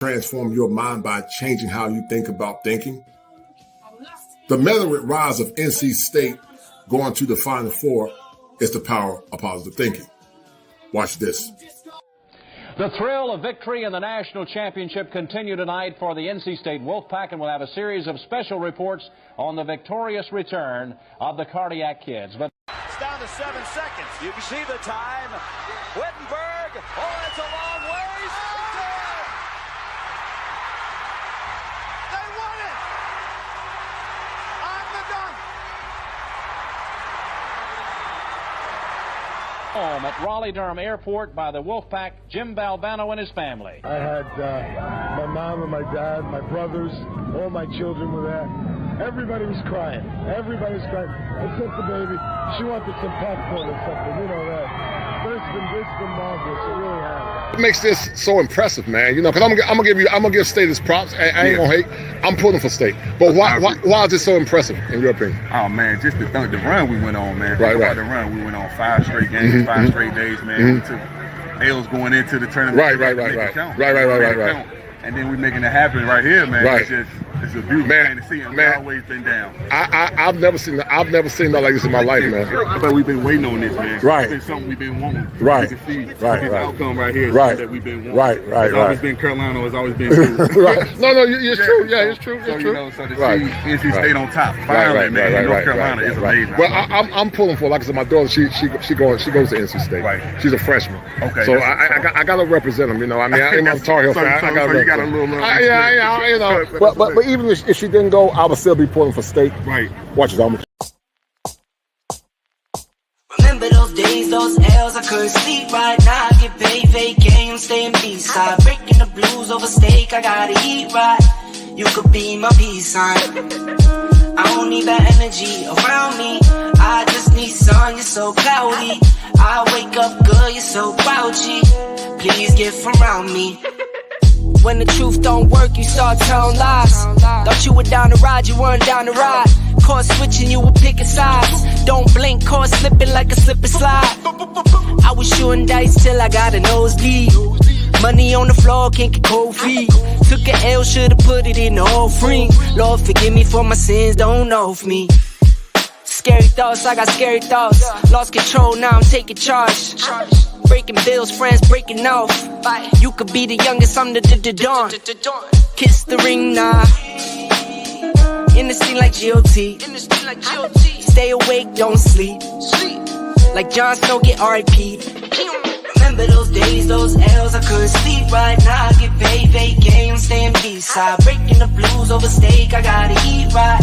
transform your mind by changing how you think about thinking? The meteoric rise of N.C.State going to the Final Four is the power of positive thinking. Watch this. The thrill of victory in the national championship continue tonight for the N.C.State Wolfpack, and we'll have a series of special reports on the victorious return of the Cardiac Kids. But it's down to 7 seconds. You can see the time. Wittenberg. Oh, that's a long ways. They won it. On the dunk. Home at Raleigh-Durham Airport by the Wolfpack, Jim Valvano and his family. I had my mom and my dad, my brothers, all my children were there. Everybody was crying. Everybody was crying. Except the baby. She wanted some popcorn or something. You know that. But it's been marvelous. It really has. What makes this so impressive, man? You know, because I'm gonna give State his props. I ain't gonna hate. I'm pulling for State. But why is it so impressive in your opinion? Oh man, just the run we went on, man. Right. The run we went on 5 straight games, 5 straight days, man. We took L's going into the tournament. Right. And then we're making it happen right here, man. Right. It's a beautiful thing to see. And we've always been down. I've never seen nothing like this in my life, man. But we've been waiting on this, man. Right. It's been something we've been wanting. Right. You can see this outcome right here. Right. That we've been wanting. Right. It's always been Carolina. It's always been right. No, it's true. Yeah, it's true. So, it's you true. know, so to see N.C.State on top, finally, man, in North Carolina is amazing. Well, I'm pulling for, like I said, my daughter, she goes to N.C.State. Right. She's a freshman. Okay. So I got to represent them, you know. I mean, I'm a Tar Heel fan. I got to you got a little yeah, you know. But even if she didn't go, I would still be pulling for State. Right. Watch this. Remember those days, those L's, I couldn't sleep right now. I get paid, vacay, I'm staying B-side. Breaking the blues over steak, I gotta eat right. You could be my peace sign. I don't need that energy around me. I just need sun, you're so cloudy. I wake up good, you're so grouchy. Please get from around me. When the truth don't work, you start telling lies. Thought you were down to ride, you weren't down to ride. Caught switching, you were picking sides. Don't blink, caught slipping like a slip and slide. I was shooting dice till I got a nosebleed. Money on the floor, can't get cold feet. Took an L, should've put it in the offering. Lord, forgive me for my sins, don't know of me. Scary thoughts, I got scary thoughts. Lost control, now I'm taking charge. Breaking bills, friends breaking off. You could be the youngest, I'm the dawn. Kiss the ring, nah. In the scene like G.O.T. Stay awake, don't sleep. Like Jon Snow, get R.I.P. Remember those days, those L's, I couldn't sleep right now. I get paid, vacay, I'm staying B-side. Breaking the blues over steak, I gotta eat right.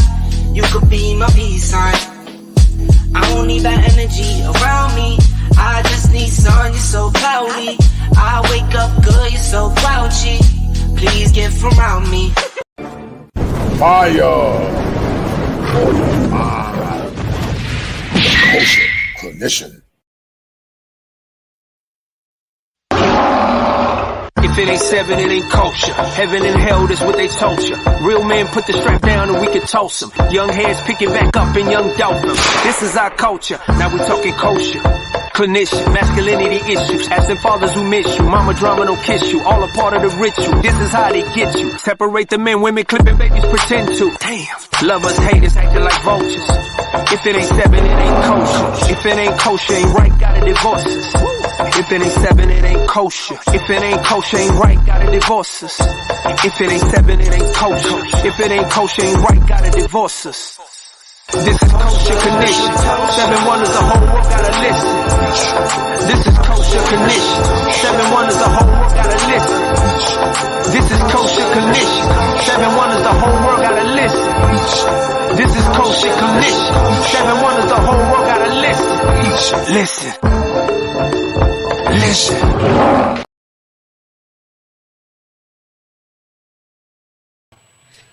You could be my peace sign. I don't need that energy around me. I just need sun, you're so cloudy. I wake up good, you're so grouchy. Please get from around me. Fire for your mind. Culture clinician. If it ain't 7, it ain't culture. Heaven and hell, that's what they told you. Real men put the strap down and we can toss them. Young heads picking back up and young dope them. This is our culture, now we talking kosher. Clinician, masculinity issues, asking fathers who miss you. Mama drama don't kiss you, all a part of the ritual. This is how they get you. Separate the men, women clipping babies pretend to. Damn. Lovers, haters, acting like vultures. If it ain't 7, it ain't kosher. If it ain't kosher, ain't right, gotta divorce us. If it ain't 7, it ain't kosher. If it ain't kosher, ain't right, gotta divorce us. If it ain't 7, it ain't kosher. If it ain't kosher, ain't right, gotta divorce us. This is kosher condition. 7 wonders, the whole world gotta listen. This is kosher condition. 7 wonders, the whole world gotta listen. This is kosher condition. 7 wonders, the whole world gotta listen. This is kosher condition. 7 wonders, the whole world gotta listen. Listen.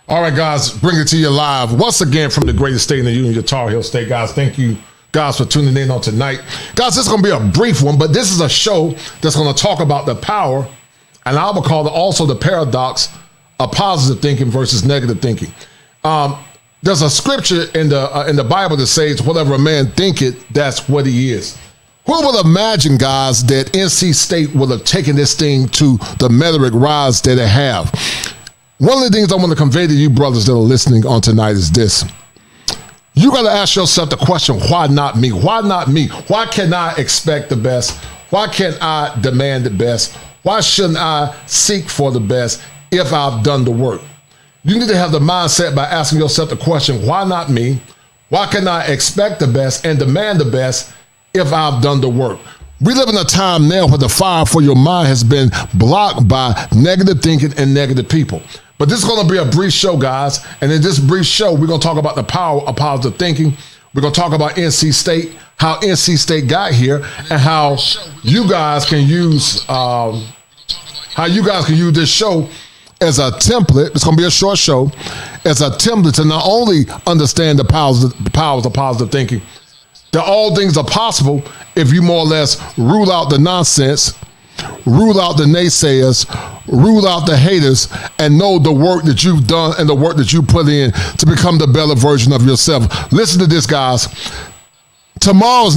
All right, guys, bring it to you live once again from the greatest state in the union, the Tar Heel State. Guys, thank you, guys, for tuning in on tonight. Guys, this is going to be a brief one, but this is a show that's going to talk about the power, and I will call it also the paradox of positive thinking versus negative thinking. There's a scripture in the Bible that says, whatever a man thinketh, that's what he is. Who would imagine, guys, that NC-State would have taken this thing to the meteoric rise that it have? One of the things I want to convey to you brothers that are listening on tonight is this. You got to ask yourself the question, why not me? Why not me? Why can't I expect the best? Why can't I demand the best? Why shouldn't I seek for the best if I've done the work? You need to have the mindset by asking yourself the question, why not me? Why can I expect the best and demand the best if I've done the work? We live in a time now where the fire for your mind has been blocked by negative thinking and negative people. But this is going to be a brief show, guys. And in this brief show, we're going to talk about the power of positive thinking. We're going to talk about NC-State, how NC-State got here, and how you guys can use this show as a template. It's going to be a short show, as a template to not only understand the powers of positive thinking, that all things are possible if you more or less rule out the nonsense, rule out the naysayers, rule out the haters, and know the work that you've done and the work that you put in to become the better version of yourself. Listen to this, guys. Tomorrow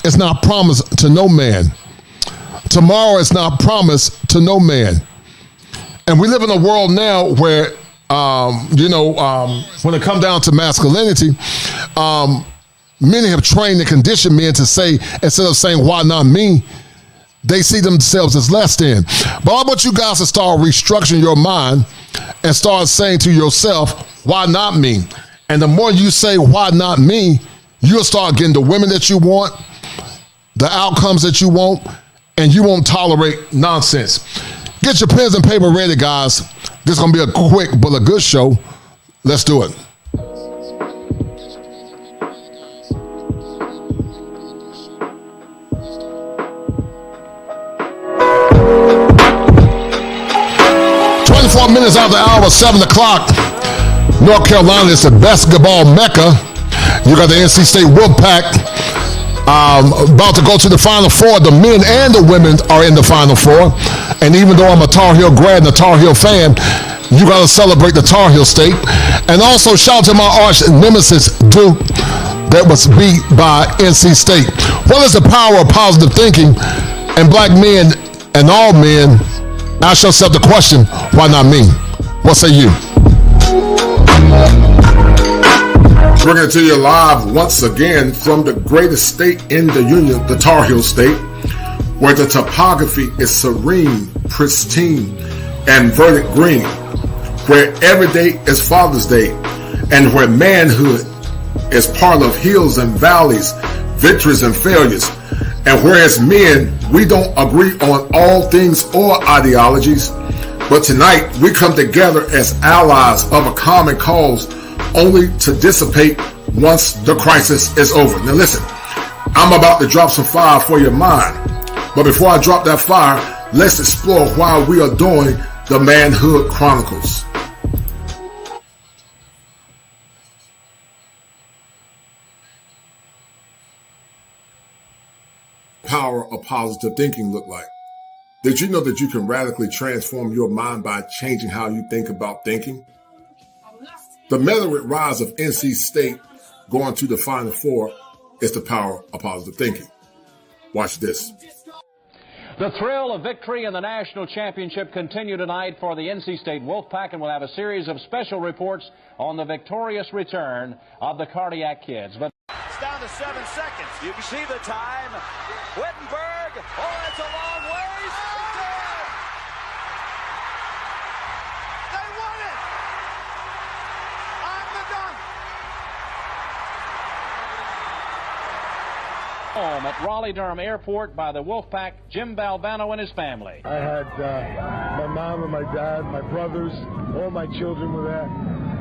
is not promised to no man. Tomorrow is not promised to no man. And we live in a world now where, when it comes down to masculinity, many have trained and conditioned men to say, instead of saying, why not me? They see themselves as less than. But I want you guys to start restructuring your mind and start saying to yourself, why not me? And the more you say, why not me? You'll start getting the women that you want, the outcomes that you want, and you won't tolerate nonsense. Get your pens and paper ready, guys. This is going to be a quick but a good show. Let's do it. Minutes out of the hour, 7 o'clock. North Carolina is the basketball mecca. You got the NC-State Wolfpack about to go to the Final Four. The men and the women are in the Final Four. And even though I'm a Tar Heel grad and a Tar Heel fan, you got to celebrate the Tar Heel State. And also shout out to my arch nemesis, Duke, that was beat by NC-State. What is the power of positive thinking? And black men and all men, ask yourself the question, why not me? What say you? Bringing it to you live once again from the greatest state in the union, the Tar Heel State, where the topography is serene, pristine, and verdant green, where every day is Father's Day, and where manhood is part of hills and valleys, victories and failures. And whereas men, we don't agree on all things or ideologies, but tonight we come together as allies of a common cause, only to dissipate once the crisis is over. Now listen, I'm about to drop some fire for your mind, but before I drop that fire, let's explore why we are doing the Manhood Chronicles. Power of positive thinking look like? Did you know that you can radically transform your mind by changing how you think about thinking? The meteoric rise of NC-State going to the Final Four is the power of positive thinking. Watch this. The thrill of victory in the national championship continue tonight for the N.C.State Wolfpack, and we'll have a series of special reports on the victorious return of the Cardiac Kids. But it's down to 7 seconds. You can see the time. Wittenberg. Oh, it's a long ways. They won it. On the dunk. Home at Raleigh-Durham Airport by the Wolfpack, Jim Valvano and his family. I had my mom and my dad, my brothers, all my children were there.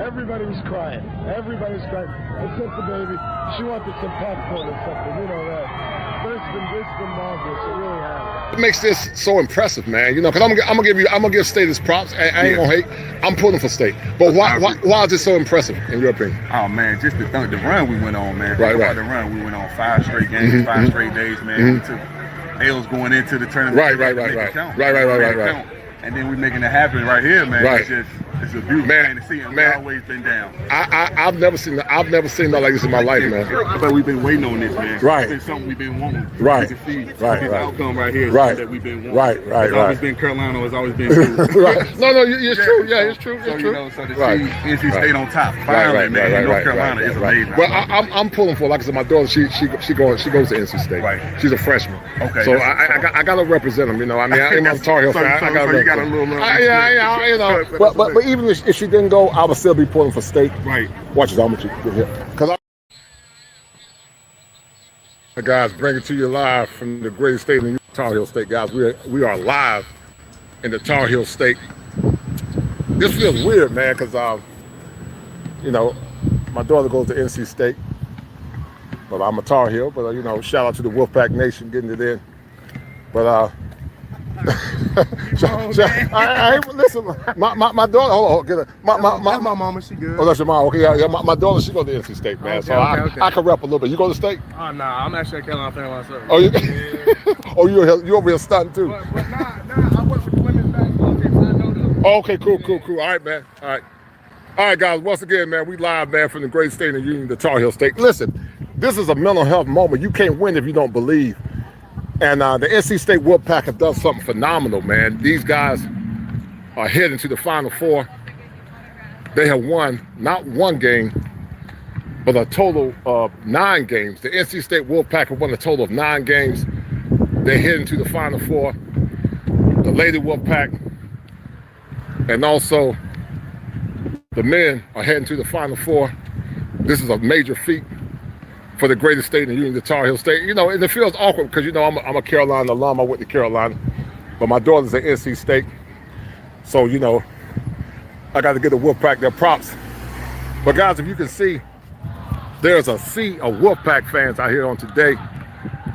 Everybody was crying. Everybody was crying. Except the baby. She wanted some popcorn or something, you know that. But it's been marvelous. It really has. What makes this so impressive, man? You know, because I'm gonna give State his props. I ain't gonna hate. I'm pulling for State. But why is it so impressive in your opinion? Oh man, just the run we went on, man. Right. The run we went on 5 straight games, 5 straight days, man. We took L's going into the tournament. Right. And then we making it happen right here, man. Right. It's just It's a beautiful thing to see, and we've always been down. I've never seen nothing like this in my life, man. But we've been waiting on this, man. Right. It's been something we've been wanting. Right. You can see this outcome right here that we've been wanting. Right. It's always been Carolina. It's always been true. Right. No, it's true. Yeah, it's true. So, It's true. so to see N.C.State on top, finally, man, North Carolina is amazing. Well, I'm pulling for, like I said, my daughter, she goes to NC-State. Right. She's a freshman. Okay. So I got to represent them, you know. I mean, I'm a Tar Heel fan. I got to you got a little yeah, you know. But even if she didn't go, I would still be pulling for State. Right. Watch this. I'm going to get here. Guys, bring it to you live from the greatest state in the union, Tar Heel State. Guys, we are live in the Tar Heel State. This feels weird, man, because, you know, my daughter goes to NC-State. But I'm a Tar Heel, but, you know, shout out to the Wolfpack Nation getting it in. But, listen, my daughter, hold on, get her. My mama, she good. Oh, that's your mom. Okay, yeah, my daughter, she goes to NC-State, man. Okay, so okay. I can rep a little bit. You go to State? Oh, nah, I'm actually a Carolina fan myself. Oh, you over here stunting too? But nah, I work with the women's basketball team, so I know them. Oh, okay, cool. All right, man. All right, guys. Once again, man, we live, man, from the great state of the union, the Tar Heel State. Listen, this is a mental health moment. You can't win if you don't believe. And the NC-State Wolfpack have done something phenomenal, man. These guys are heading to the Final Four. They have won not one game, but a total of 9 games. The NC-State Wolfpack have won a total of 9 games. They're heading to the Final Four. The Lady Wolfpack and also the men are heading to the Final Four. This is a major feat for the greatest state in the union, the Tar Heel State. You know, and it feels awkward because, you know, I'm a Carolina alum. I went to Carolina, but my daughter's at NC-State. So, you know, I got to get the Wolfpack their props. But guys, if you can see, there's a sea of Wolfpack fans out here on today.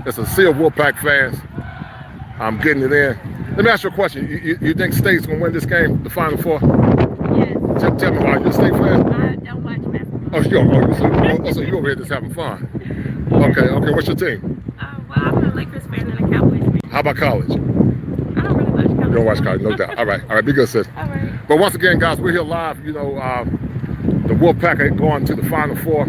There's a sea of Wolfpack fans. I'm getting it in. Let me ask you a question. You think State's going to win this game, the Final Four? Yes. Tell me why. You a State fan? I don't watch basketball. So you over here just having fun. Okay. What's your team? Well, I'm a Lakers fan and a Cowboys fan. How about college? I don't really watch college. You don't watch college, no doubt. All right. Be good, sis. All right. But once again, guys, we're here live. You know, the Wolfpack are going to the Final Four.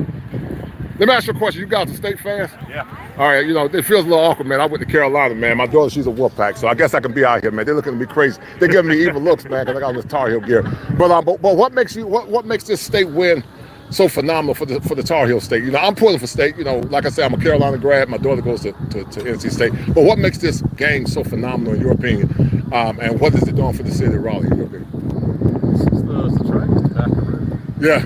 Let me ask you a question. You guys are State fans? Yeah. All right, you know, it feels a little awkward, man. I went to Carolina, man. My daughter, she's a Wolfpack, so I guess I can be out here, man. They're looking at me crazy. They're giving me evil looks, man, because I got this Tar Heel gear. But what makes this State win so phenomenal for the Tar Heel State? You know, I'm pulling for State. You know, like I said, I'm a Carolina grad. My daughter goes to NC-State. But what makes this game so phenomenal, in your opinion? And what is it doing for the city of Raleigh, in your opinion? It's the track, it's the back of it. Yeah.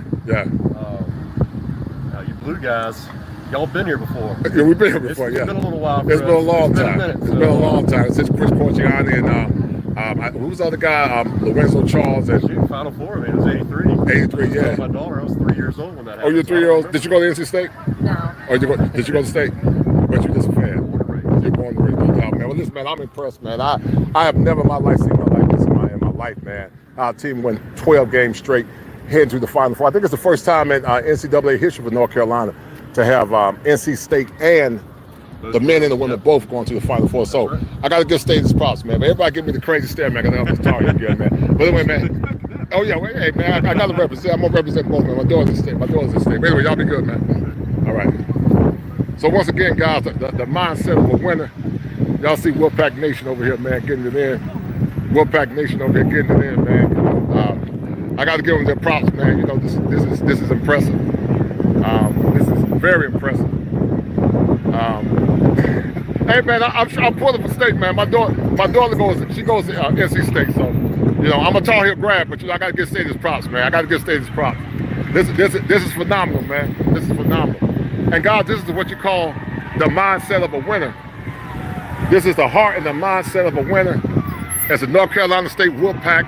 Now, you blue guys, y'all been here before. Yeah, we've been here before, It's been a little while. It's been a long time. It's been a long time. Since Chris Porciani and who was the other guy? Lorenzo Charles. And Shoot, Final Four, man, it was 83. 83, yeah. My daughter, I was 3 years old when that happened. Oh, you're 3 years old? Did you go to NC-State? No. Or did you go to State? But you're just a fan. You're born and raised, no doubt, man. Well, listen, man, I'm impressed, man. I have never in my life seen nothing like this in my life, man. Our team won 12 games straight, heading to the Final Four. I think it's the first time in NCAA history for North Carolina to have NC-State and the men and the women both going to the Final Four. So I got to give State his props, man. But everybody give me the crazy stare, man, because I got this Tar Heel gear, man. But anyway, man. Oh, yeah. Hey, man, I got to represent. I'm going to represent both, man. My daughter's in State. But anyway, y'all be good, man. All right. So once again, guys, the mindset of a winner. Y'all see Wolfpack Nation over here, man, getting it in. Wolfpack Nation over here getting it in, man. I got to give them their props, man. You know, this is impressive. This is very impressive. Hey, man, I'm pulling for State, man. My daughter goes to NC-State, so you know I'm a Tar Heel grad, but I got to give State his props, man. I got to give State his props. This is phenomenal, man. This is phenomenal. And guys, this is what you call the mindset of a winner. This is the heart and the mindset of a winner. As the North Carolina State Wolfpack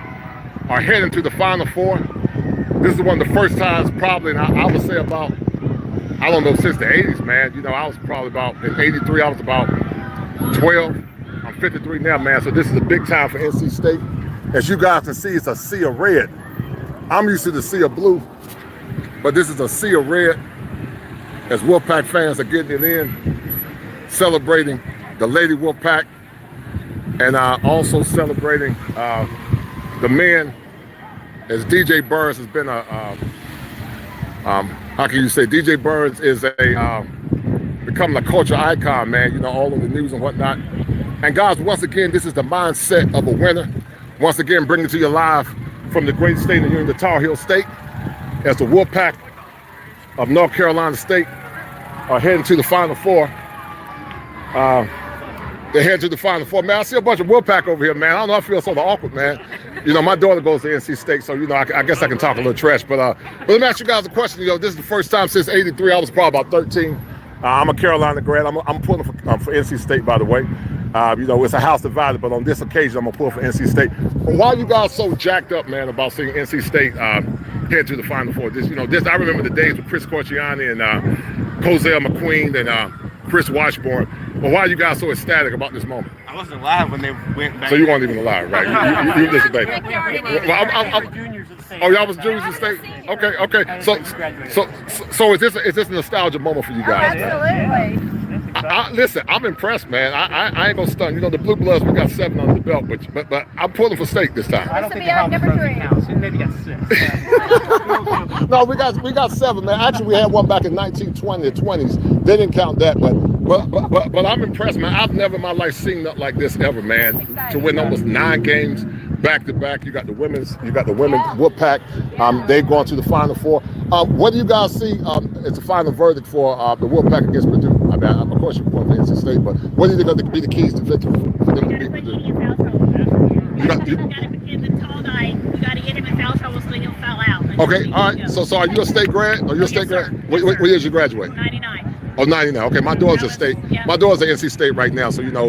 are heading to the Final Four. This is one of the first times probably, and I would say about, I don't know, since the 80s, man. You know, I was probably about, in 83, I was about 12. I'm 53 now, man. So this is a big time for NC-State. As you guys can see, it's a sea of red. I'm used to the sea of blue, but this is a sea of red. As Wolfpack fans are getting it in, celebrating the Lady Wolfpack, and also celebrating the men as DJ Burns has been a, how can you say, DJ Burns is a, becoming a cultural icon, man, you know, all of the news and whatnot. And guys, once again, this is the mindset of a winner. Once again, bringing it to you live from the great state of the union, the Tar Heel State, as the Wolfpack of North Carolina State are heading to the Final Four. They're heading to the Final Four. Man, I see a bunch of Wolfpack over here, man. I don't know, I feel sort of awkward, man. You know, my daughter goes to N.C.State, so, you know, I guess I can talk a little trash. But let me ask you guys a question. You know, this is the first time since '83. I was probably about 13. I'm a Carolina grad. I'm pulling for N.C.State, by the way. You know, it's a house divided, but on this occasion, I'm going to pull for N.C.State. Why are you guys so jacked up, man, about seeing N.C.State head to the Final Four? This, you know, I remember the days with Chris Corchiani and Cozell McQueen and Chris Washburn. But why are you guys so ecstatic about this moment? I wasn't alive when they went back. So you weren't even alive, right? You just a baby. Well, oh, y'all was juniors in state? Okay. So is this a nostalgia moment for you guys? Absolutely. Listen, I'm impressed, man. I ain't gonna stun. You know, the Blue Bloods, we got 7 under the belt, but I'm pulling for state this time. I don't think the house counts. Maybe got 6. No, we got 7, man. Actually, we had one back in 1920 or 20s. They didn't count that, but I'm impressed, man. I've never in my life seen nothing like this ever, man. To win almost 9 games back to back. You got the women's Wolfpack. They've gone to the Final Four. What do you guys see as the final verdict for the Wolfpack against Purdue? I mean, of course, you're going to N.C.State, but what do you think are going to be the keys to victory for them to beat Purdue? You got to get the tall guy. You got to get him in foul trouble so he'll foul out. Okay, all right. So are you a state grad? Are you a state grad? What year did you graduate? 99. Oh, 99. Okay, my daughter's a state. Yeah. My daughter's at N.C.State right now, so I'm gonna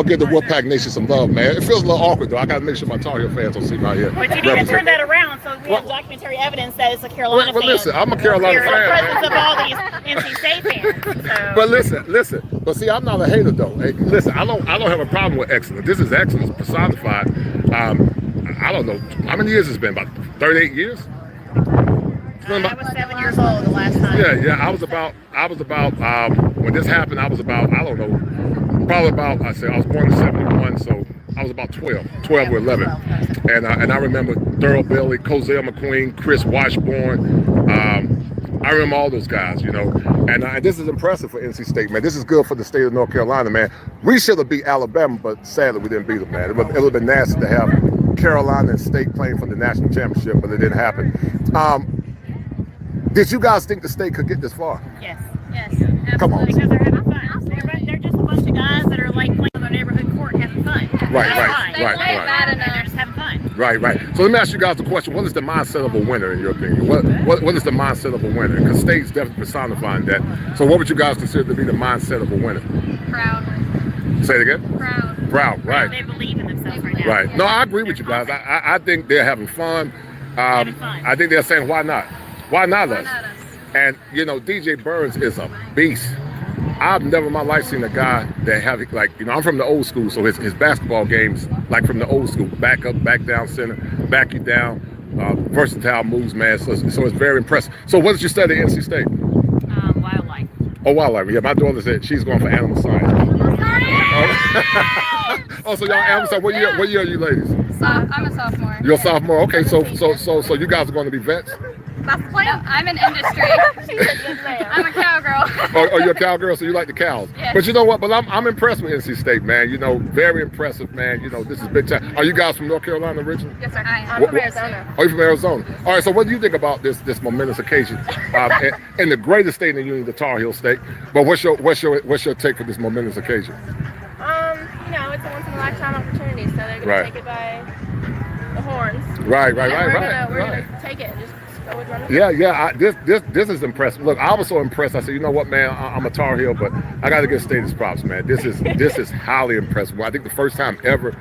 give the Wolfpack Nation some love, man. It feels a little awkward though. I gotta make sure my Tar Heel fans don't see me out here. But you need to turn that around so we have documentary evidence that it's a Carolina fan. Listen, I'm a Carolina fan. The presence of all these NC-State fans. So. But listen. But see, I'm not a hater though. Hey, listen, I don't have a problem with excellence. This is excellence personified. I don't know how many years it's been. About 38 years. I was 7 years old the last time. Yeah. I was about when this happened. I was about, I don't know, probably about, I was born in '71, so I was about 12 or 11. And I remember Thurl Bailey, Cozell McQueen, Chris Washburn. I remember all those guys, you know. And this is impressive for NC-State, man. This is good for the state of North Carolina, man. We should have beat Alabama, but sadly we didn't beat them, man. It would have been nasty to have Carolina and State playing for the national championship, but it didn't happen. Did you guys think the state could get this far? Yes. Absolutely. Come on. Because they're having fun. They're just a bunch of guys that are like playing on their neighborhood court and having fun. Right. They're just having fun. Right. So let me ask you guys a question. What is the mindset of a winner in your opinion? What is the mindset of a winner? Because State's definitely personifying that. So what would you guys consider to be the mindset of a winner? Proud. Say it again? Proud, right. They believe in themselves right now. Right. No, I agree with you guys. I think they're having fun. I think they're saying, why not? Why not us? And, you know, DJ Burns is a beast. I've never in my life seen a guy that have, like, you know, I'm from the old school, so his basketball games, like from the old school, back up, back down center, back you down, versatile moves, man. So it's very impressive. So what did you study at NC-State? Wildlife. Oh, wildlife. Yeah, my daughter said she's going for animal science. Oh, so y'all animal science. What year are you ladies? I'm a sophomore. You're a sophomore. Okay, so you guys are going to be vets? I'm in industry. I'm a cowgirl. Oh, you're a cowgirl, so you like the cows. Yes. But you know what? But I'm impressed with NC-State, man. You know, very impressive, man. You know, this is big time. Are you guys from North Carolina originally? Yes, sir. I'm from Arizona. Oh, you're from Arizona. All right, so what do you think about this momentous occasion in the greatest state in the union, the Tar Heel State? But what's your take for this momentous occasion? You know, it's a once in a lifetime opportunity, so they're gonna take it by the horns. Right. We're gonna take it and just go and run it. Yeah. This is impressive. Look, I was so impressed. I said, you know what, man? I'm a Tar Heel, but I got to give State's props, man. This is highly impressive. I think the first time ever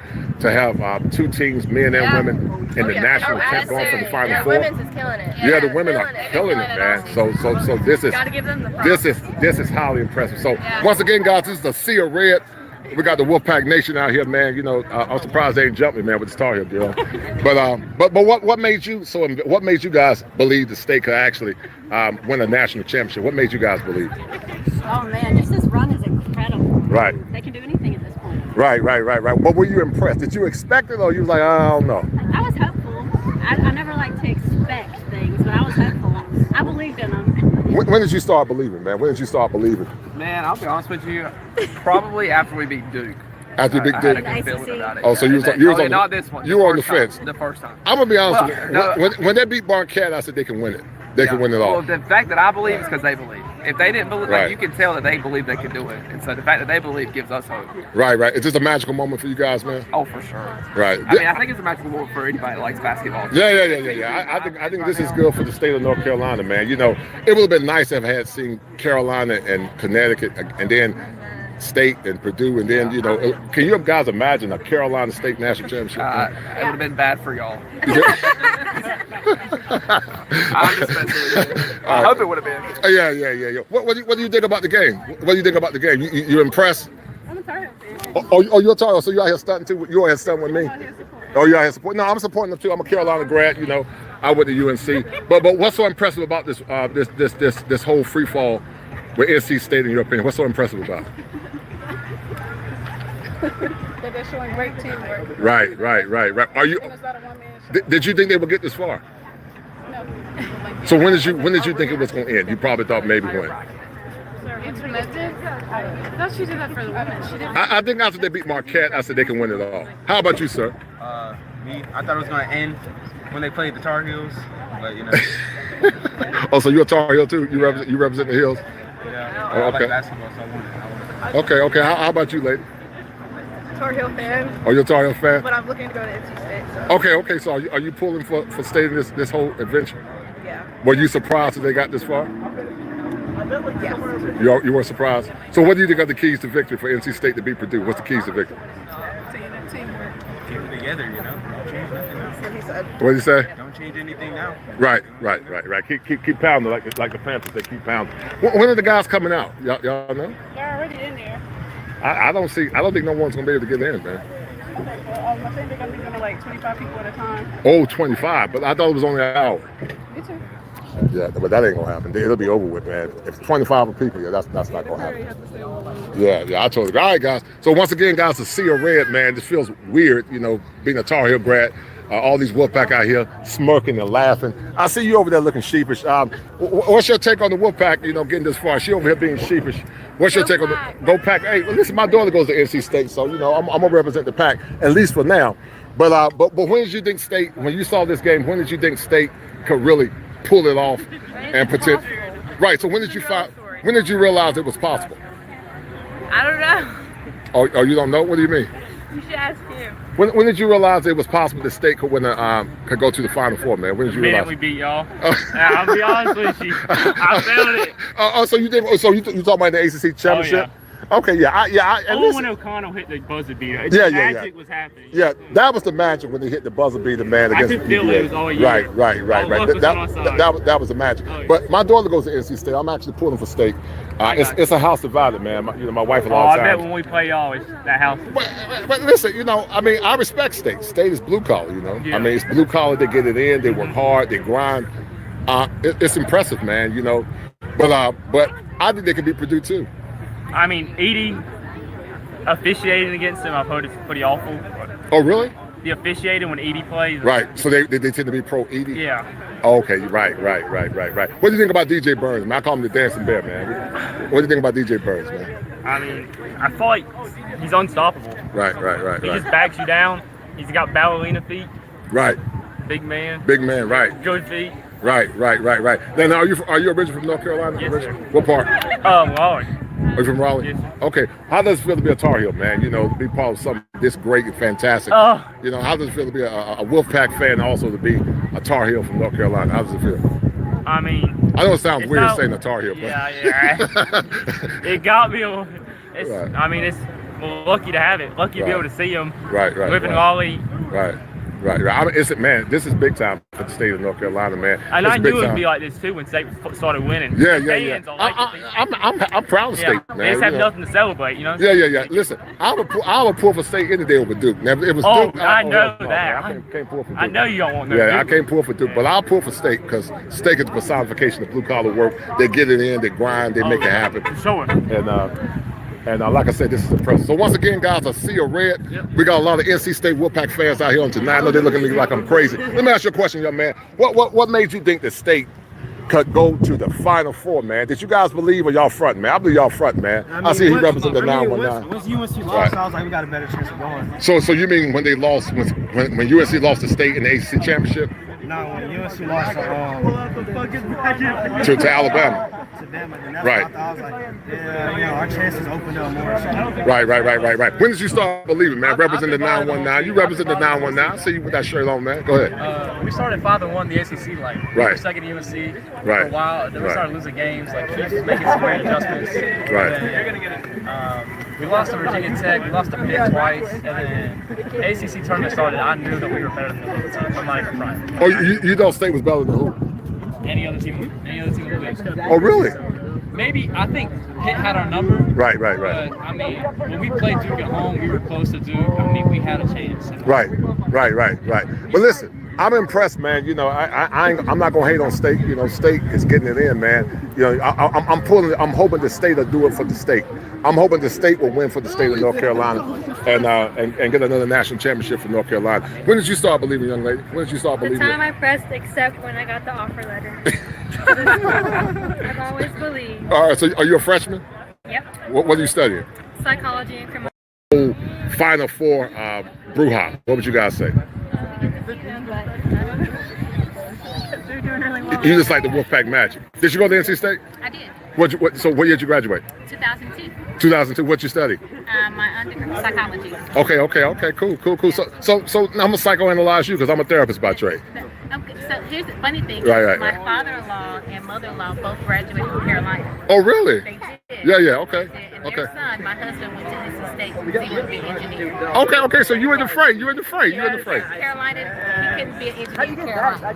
to have 2 teams, men and women, in the national champ going for the Final Four. Women's is killing it. Yeah, the women are killing it, man. So this is gotta give them the props. this is highly impressive. So once again, guys, this is the Sea of Red. We got the Wolfpack Nation out here, man. You know, I'm surprised they ain't jumping, man, with the Tar Heel deal. But what made you guys believe the state could actually win a national championship? What made you guys believe? Oh man, just this run is incredible. Right. They can do anything at this point. Right. But were you impressed? Did you expect it, or you was like, I don't know? I was hopeful. I never like to expect things, but I was hopeful. I believed in them. When did you start believing, man? When did you start believing? Man, I'll be honest with you. Probably after we beat Duke. After Big Duke? I had a good feeling about it. Oh, so you was on not this one. You were on the fence. The first time. I'm gonna be honest with you. When they beat Marquette, I said they can win it. They can win it all. Well, the fact that I believe is because they believe. If they didn't believe, like, you can tell that they believe they can do it. And so the fact that they believe gives us hope. Right. Is this a magical moment for you guys, man? Oh, for sure. Right. I mean, I think it's a magical moment for anybody that likes basketball. Yeah. I think this is good for the state of North Carolina, man. You know, it would have been nice if I had seen Carolina and Connecticut and then State and Purdue, and then, you know, can you guys imagine a Carolina State national championship? It would have been bad for y'all. I hope it would have been. Yeah. What do you think about the game? What do you think about the game? You impressed? I'm a Tar Heel fan. Oh, you're a Tar Heel, so you out here stunting too? You out here stunting with me? Oh, you out here supporting? No, I'm supporting them too. I'm a Carolina grad, you know. I went to UNC. But what's so impressive about this whole free fall with N.C.State, in your opinion? What's so impressive about it? That they're showing great teamwork. Right. Are you? Did you think they would get this far? No. So when did you think it was going to end? You probably thought maybe when. Intermittent? I thought she did that for the women. She did. I think after they beat Marquette, I said they can win it all. How about you, sir? Me, I thought it was going to end when they played the Tar Heels, but you know. Oh, so you're a Tar Heel too? You represent the Heels? Yeah. Oh, okay. I like basketball, so I want it. Okay. How about you, lady? Tar Heel fan. Oh, you're a Tar Heel fan? But I'm looking to go to N.C.State. So. Okay. So are you pulling for State in this whole adventure? Yeah. Were you surprised that they got this far? Yes. You were surprised. So what do you think are the keys to victory for N.C.State to beat Purdue? What's the keys to victory? Teamwork. Keep it together, you know. Don't change nothing now. That's what he said. What did you say? Don't change anything now. Right. Keep pounding like the Panthers. They keep pounding. When are the guys coming out? Y'all know? They're already in there. I don't think no one's gonna be able to get in, man. I think they're gonna be doing like 25 people at a time. Oh, 25, but I thought it was only an hour. Me too. Yeah, but that ain't gonna happen. It'll be over with, man. If 25 people, that's not gonna happen. Yeah, I told you. All right, guys. So once again, guys, the sea of red, man, this feels weird, you know, being a Tar Heel grad. All these Wolfpack out here smirking and laughing. I see you over there looking sheepish. What's your take on the Wolfpack, you know, getting this far? She over here being sheepish. What's your take on the Go Pack? Hey, well, listen, my daughter goes to N.C.State, so, you know, I'm going to represent the Pack, at least for now. But when did you think State, when you saw this game, when did you think State could really pull it off and pretend? Right, so when did you realize it was possible? I don't know. Oh, you don't know? What do you mean? You should ask him. When did you realize it was possible that State could win could go to the Final Four, man? When did you realize? We beat y'all. I'll be honest with you. I felt it. So you did. So you talking about the ACC championship? Oh, yeah. Okay, yeah. When O'Connell hit the buzzer beater, magic was happening. Yeah, that was the magic when he hit the buzzer beater, man. I could feel it was all year. Right. That was the magic. Oh, yeah. But my daughter goes to NC State. I'm actually pulling for State. It's a house divided, man. My wife a lot of times. I bet when we play y'all, it's that house. But listen, you know, I mean, I respect State. State is blue collar, you know. Yeah. I mean, it's blue collar. They get it in. They work hard. They grind. It's impressive, man. You know. But I think they could beat Purdue too. I mean, Edie officiating against them, I've heard it's pretty awful. Oh, really? The officiating when Edie plays. Right. So they tend to be pro Edie. Yeah. Okay. Right. What do you think about DJ Burns? I call him the dancing bear, man. What do you think about DJ Burns, man? I mean, I feel like he's unstoppable. Right. He just backs you down. He's got ballerina feet. Right. Big man. Right. Good feet. Right. Then are you originally from North Carolina? Yes, sir. What part? Raleigh. Are you from Raleigh? Yes, sir. Okay. How does it feel to be a Tar Heel, man? You know, to be part of something this great and fantastic. You know, how does it feel to be a Wolfpack fan, also to be a Tar Heel from North Carolina? How does it feel? I mean, I know it sounds weird saying a Tar Heel, but yeah. It got me. Right. I mean, we're lucky to have it. Lucky to be able to see him. Right. Live in Raleigh. Right. I mean, man, this is big time for the state of North Carolina, man. And I knew it would be like this too when State started winning. Yeah. I'm proud of State, man. They just have nothing to celebrate, you know. Yeah. Listen, I would pull for State any day over Duke. Now, if it was Duke, I know that. I can't pull for Duke. I know you don't want no Duke. I can't pull for Duke, but I'll pull for State because State is the personification of blue collar work. They get it in, they grind, they make it happen. For sure. And And like I said, this is impressive. So once again, guys, I see a red. Yep. We got a lot of NC State Wolfpack fans out here on tonight. I know they're looking at me like I'm crazy. Let me ask you a question, young man. What made you think the state could go to the Final Four, man? Did you guys believe, or y'all front, man? I believe y'all front, man. I see he represents the 919. Once UNC lost, I was like, we got a better chance of going. So you mean when they lost, when UNC lost the state in the ACC championship? No, when UNC lost to Alabama. To them, and that's right. I was like, yeah, our chances opened up more. So. Right. When did you start believing, man? Represent the 919. You represent the 919. I see you with that shirt on, man. Go ahead. We started 5-1 the ACC, like we were second UNC for a while. Then we started losing games, like keep making some great adjustments. Right. We lost to Virginia Tech. We lost to Pitt twice, and then the ACC tournament started. I knew that we were better than the other team. I'm not even trying. Oh, you know, State was better than who? Any other team in the league. Oh, really? Maybe, I think Pitt had our number. Right. But, I mean, when we played Duke at home, we were close to Duke. I mean, we had a chance. Right. But listen, I'm impressed, man. You know, I'm not gonna hate on State. You know, State is getting it in, man. You know, I'm hoping the State will do it for the State. I'm hoping the State will win for the state of North Carolina and get another national championship for North Carolina. When did you start believing, young lady? When did you start believing? The time I pressed accept when I got the offer letter. I've always believed. All right, so are you a freshman? Yep. What are you studying? Psychology and criminal. Final Four, Bruja. What would you guys say? They're doing really well. You just like the Wolfpack magic. Did you go to NC State? I did. So what year did you graduate? 2002. 2002. What you study? My undergrad psychology. Okay. Cool. So I'm gonna psychoanalyze you because I'm a therapist by trade. Okay, so here's the funny thing. Right. My father-in-law and mother-in-law both graduated from Carolina. Oh, really? They did. Yeah. Okay. And their son, my husband, went to N.C.State because he wanted to be an engineer. Okay. So you in the fray. Carolina, he couldn't be an engineer in Carolina.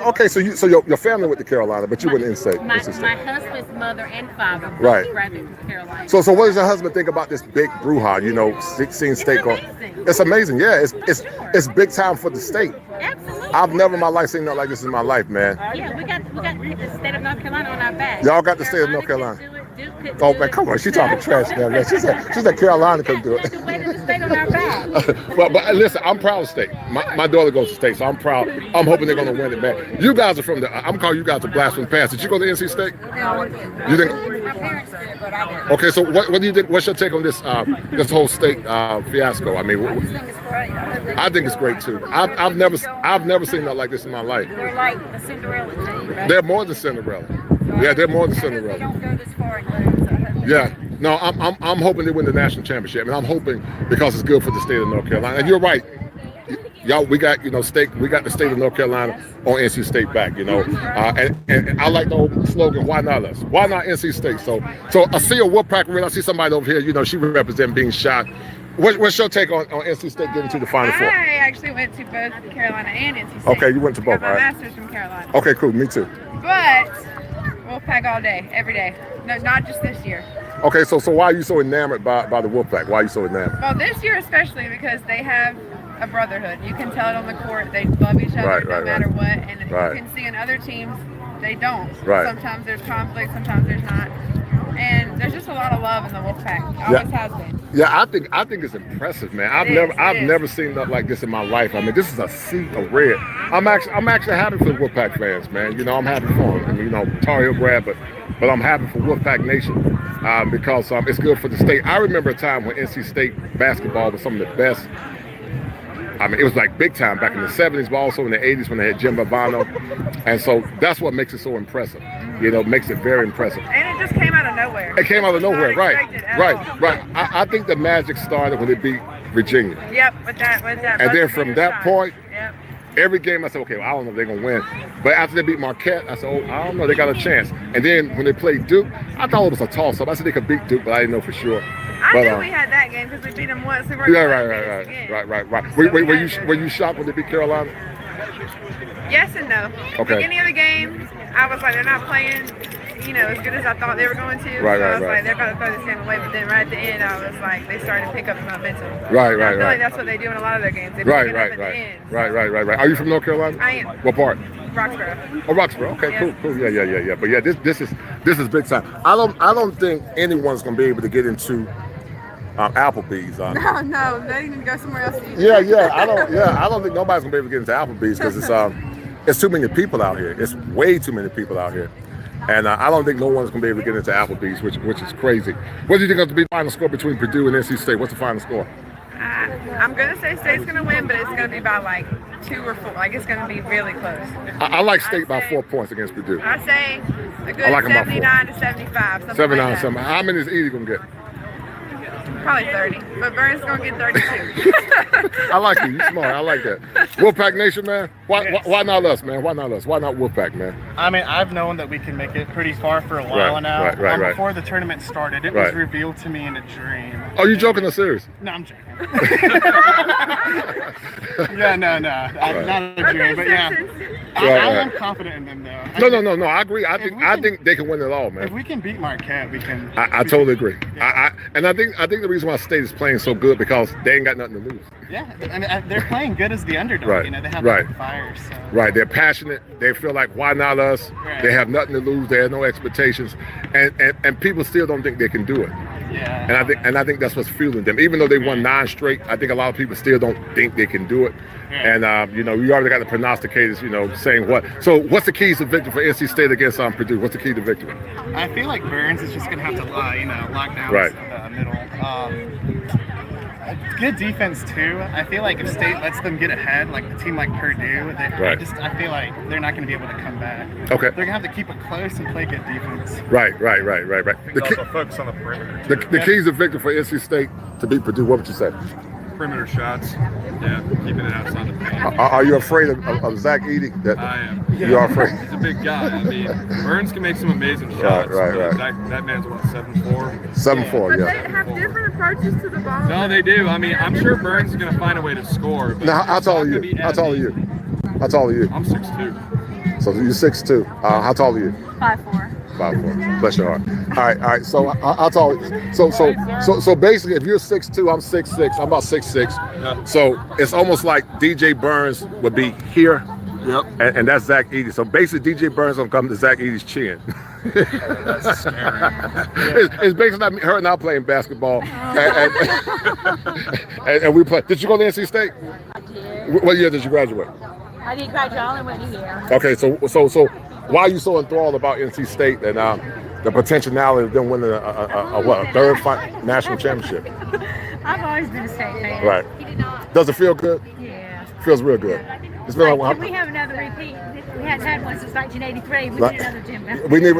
Okay. So your family went to Carolina, but you went to N.C.State. My husband's mother and father both graduated from Carolina. So what does your husband think about this big Bruja? You know, seeing State going. It's amazing. Yeah, it's big time for the state. Absolutely. I've never in my life seen nothing like this in my life, man. Yeah, we got the state of North Carolina on our back. Y'all got the state of North Carolina. Oh man, come on, she talking trash now, man. She said Carolina couldn't do it. But listen, I'm proud of State. My daughter goes to State, so I'm proud. I'm hoping they're gonna win it, man. You guys are from I'm calling you guys the Blasphemous Past. Did you go to NC State? No. You didn't? My parents did, but I didn't. Okay, so what do you think? What's your take on this whole State fiasco? I mean, I think it's great too. I've never seen nothing like this in my life. They're like the Cinderella team, right? They're more than Cinderella. Yeah, they're more than Cinderella. They don't go this far and lose. Yeah, no, I'm hoping they win the national championship, and I'm hoping because it's good for the state of North Carolina. And you're right, y'all. We got State. We got the state of North Carolina on NC State back. You know, and I like the old slogan. Why not us? Why not NC State? So I see a Wolfpack. I see somebody over here. You know, she represents being shot. What's your take on NC State getting to the Final Four? I actually went to both Carolina and NC State. Okay, you went to both. I got my master's from Carolina. Okay, cool. Me too. But Wolfpack all day, every day. No, not just this year. Okay, so why are you so enamored by the Wolfpack? Why are you so enamored? Well, this year especially because they have a brotherhood. You can tell it on the court. They love each other no matter what. And you can see in other teams, they don't. Right. Sometimes there's conflict, sometimes there's not. And there's just a lot of love in the Wolfpack. Always has been. Yeah, I think it's impressive, man. I've never seen nothing like this in my life. I mean, this is a sea of red. I'm actually happy for the Wolfpack fans, man. You know, I'm happy for them. I mean, you know, Tar Heel grad, but I'm happy for Wolfpack Nation because it's good for the state. I remember a time when NC State basketball was some of the best. I mean, it was like big time back in the 70s, but also in the 80s when they had Jim Bavano. And so that's what makes it so impressive. You know, makes it very impressive. And it just came out of nowhere. It came out of nowhere, right. I think the magic started when they beat Virginia. Yep, with that. And then from that point, every game I said, okay, well, I don't know if they're going to win. But after they beat Marquette, I said, oh, I don't know, they got a chance. And then when they played Duke, I thought it was a toss-up. I said they could beat Duke, but I didn't know for sure. I knew we had that game because we beat them once. Right. Were you shocked when they beat Carolina? Yes and no. Okay. Beginning of the game, I was like, they're not playing as good as I thought they were going to. Right, so I right, was right. like, they're about to throw this game away. But then right at the end, I was like, they started to pick up the momentum. Right, and right, I feel right. like that's what they do in a lot of their games. They Right, pick it right, up at the right. end. Right. Are you from North Carolina? I am. What part? Roxborough. Oh, Roxborough. Okay, Yeah. cool. Yeah. But yeah, this is big time. I don't think anyone's gonna be able to get into Applebee's. No, they need to go somewhere else to eat. I don't think nobody's gonna be able to get into Applebee's because it's too many people out here. It's way too many people out here. And I don't think no one's going to be able to get into Applebee's, which is crazy. What do you think is going to be the final score between Purdue and N.C.State? What's the final score? I'm going to say State's going to win, but it's going to be by like 2 or 4. Like, it's going to be really close. I like State by 4 points against Purdue. I say a good like 'em by 4. 79 to 75. 79 like that. something. How many is Edie going to get? Probably 30, but Burns going to get 32. I like you. You smart. I like that. Wolfpack Nation, man. Why not us, man? Why not us? Why not Wolfpack, man? I mean, I've known that we can make it pretty far for a while now. Right. Before the tournament started, it was revealed to me in a dream. Oh, you joking or serious? No, I'm joking. Yeah, no, not a dream, but yeah. I am confident in them, though. No. I agree. I think they can win it all, man. If we can beat Marquette, we can. I totally agree. I think the reason why State is playing so good because they ain't got nothing to lose. Yeah, I mean, they're playing good as the underdog. Right. You know, they have that fire. So. Right. They're passionate. They feel like, why not us? Right. They have nothing to lose. They have no expectations, and people still don't think they can do it. Yeah. And I think that's what's fueling them. Even though they won 9 straight, I think a lot of people still don't think they can do it. And you already got the prognosticators, saying what. So what's the keys to victory for NC State against Purdue? What's the key to victory? I feel like Burns is just gonna have to, lock down the middle. Good defense too. I feel like if State lets them get ahead, like a team like Purdue, I feel like they're not going to be able to come back. Okay. They're going to have to keep it close and play good defense. Right. Also focus on the perimeter. The keys of victory for NC State to beat Purdue. What would you say? Perimeter shots. Yeah, keeping it outside the paint. Are you afraid of Zach Edey? I am. You are afraid? He's a big guy. I mean, Burns can make some amazing shots. Right. That man's what, 7'4"? 7'4", yeah. They have different approaches to the ball. No, they do. I mean, I'm sure Burns is going to find a way to score. But Now, how tall are you? How tall are you? How tall are you? I'm 6'2". So you're 6'2". How tall are you? 5'4". 5'4". Bless your heart. All right. So how tall? So basically, if you're 6'2", I'm 6'6". I'm about 6'6". Yeah. So it's almost like DJ Burns would be here. Yep. And that's Zach Edey. So basically, DJ Burns gonna come to Zach Edey's chin. That's scary. It's basically like her and I playing basketball, and we play. Did you go to NC State? I did. What year did you graduate? I did graduate. I only went a year. Okay, so why are you so enthralled about NC State and the potentiality of them winning a third national championship? I've always been a State fan. Right. Does it feel good? Yeah. Feels real good. It's been Can we have another repeat? We hadn't had one since 1983. We need another Jim Val. We need,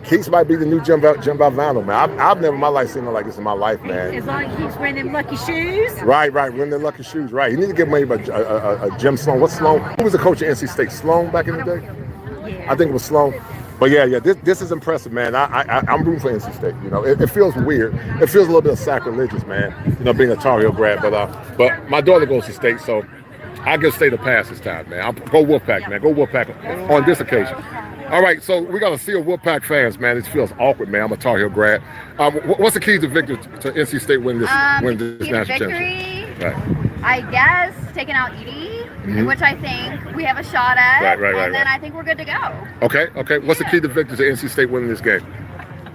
Keats might be the new Jim Valvano, man. I've never in my life seen him like this in my life, man. As long as he keeps wearing them lucky shoes. Right, wearing them lucky shoes, right. You need to give maybe a Jim Sloan. What's Sloan? Who was the coach at NC State? Sloan back in the day? Yeah. I think it was Sloan. But yeah, this is impressive, man. I'm rooting for NC State. It feels weird. It feels a little bit sacrilegious, man. Being a Tar Heel grad, but my daughter goes to State, so I give State a pass this time, man. Go Wolfpack, man. Go Wolfpack on this occasion. All right, so we got to see Wolfpack fans, man. It feels awkward, man. I'm a Tar Heel grad. What's the key to victory to NC State win this national championship? Right. I guess taking out Edie, which I think we have a shot at. Right. And then I think we're good to go. Okay. What's the key to victory to NC State winning this game?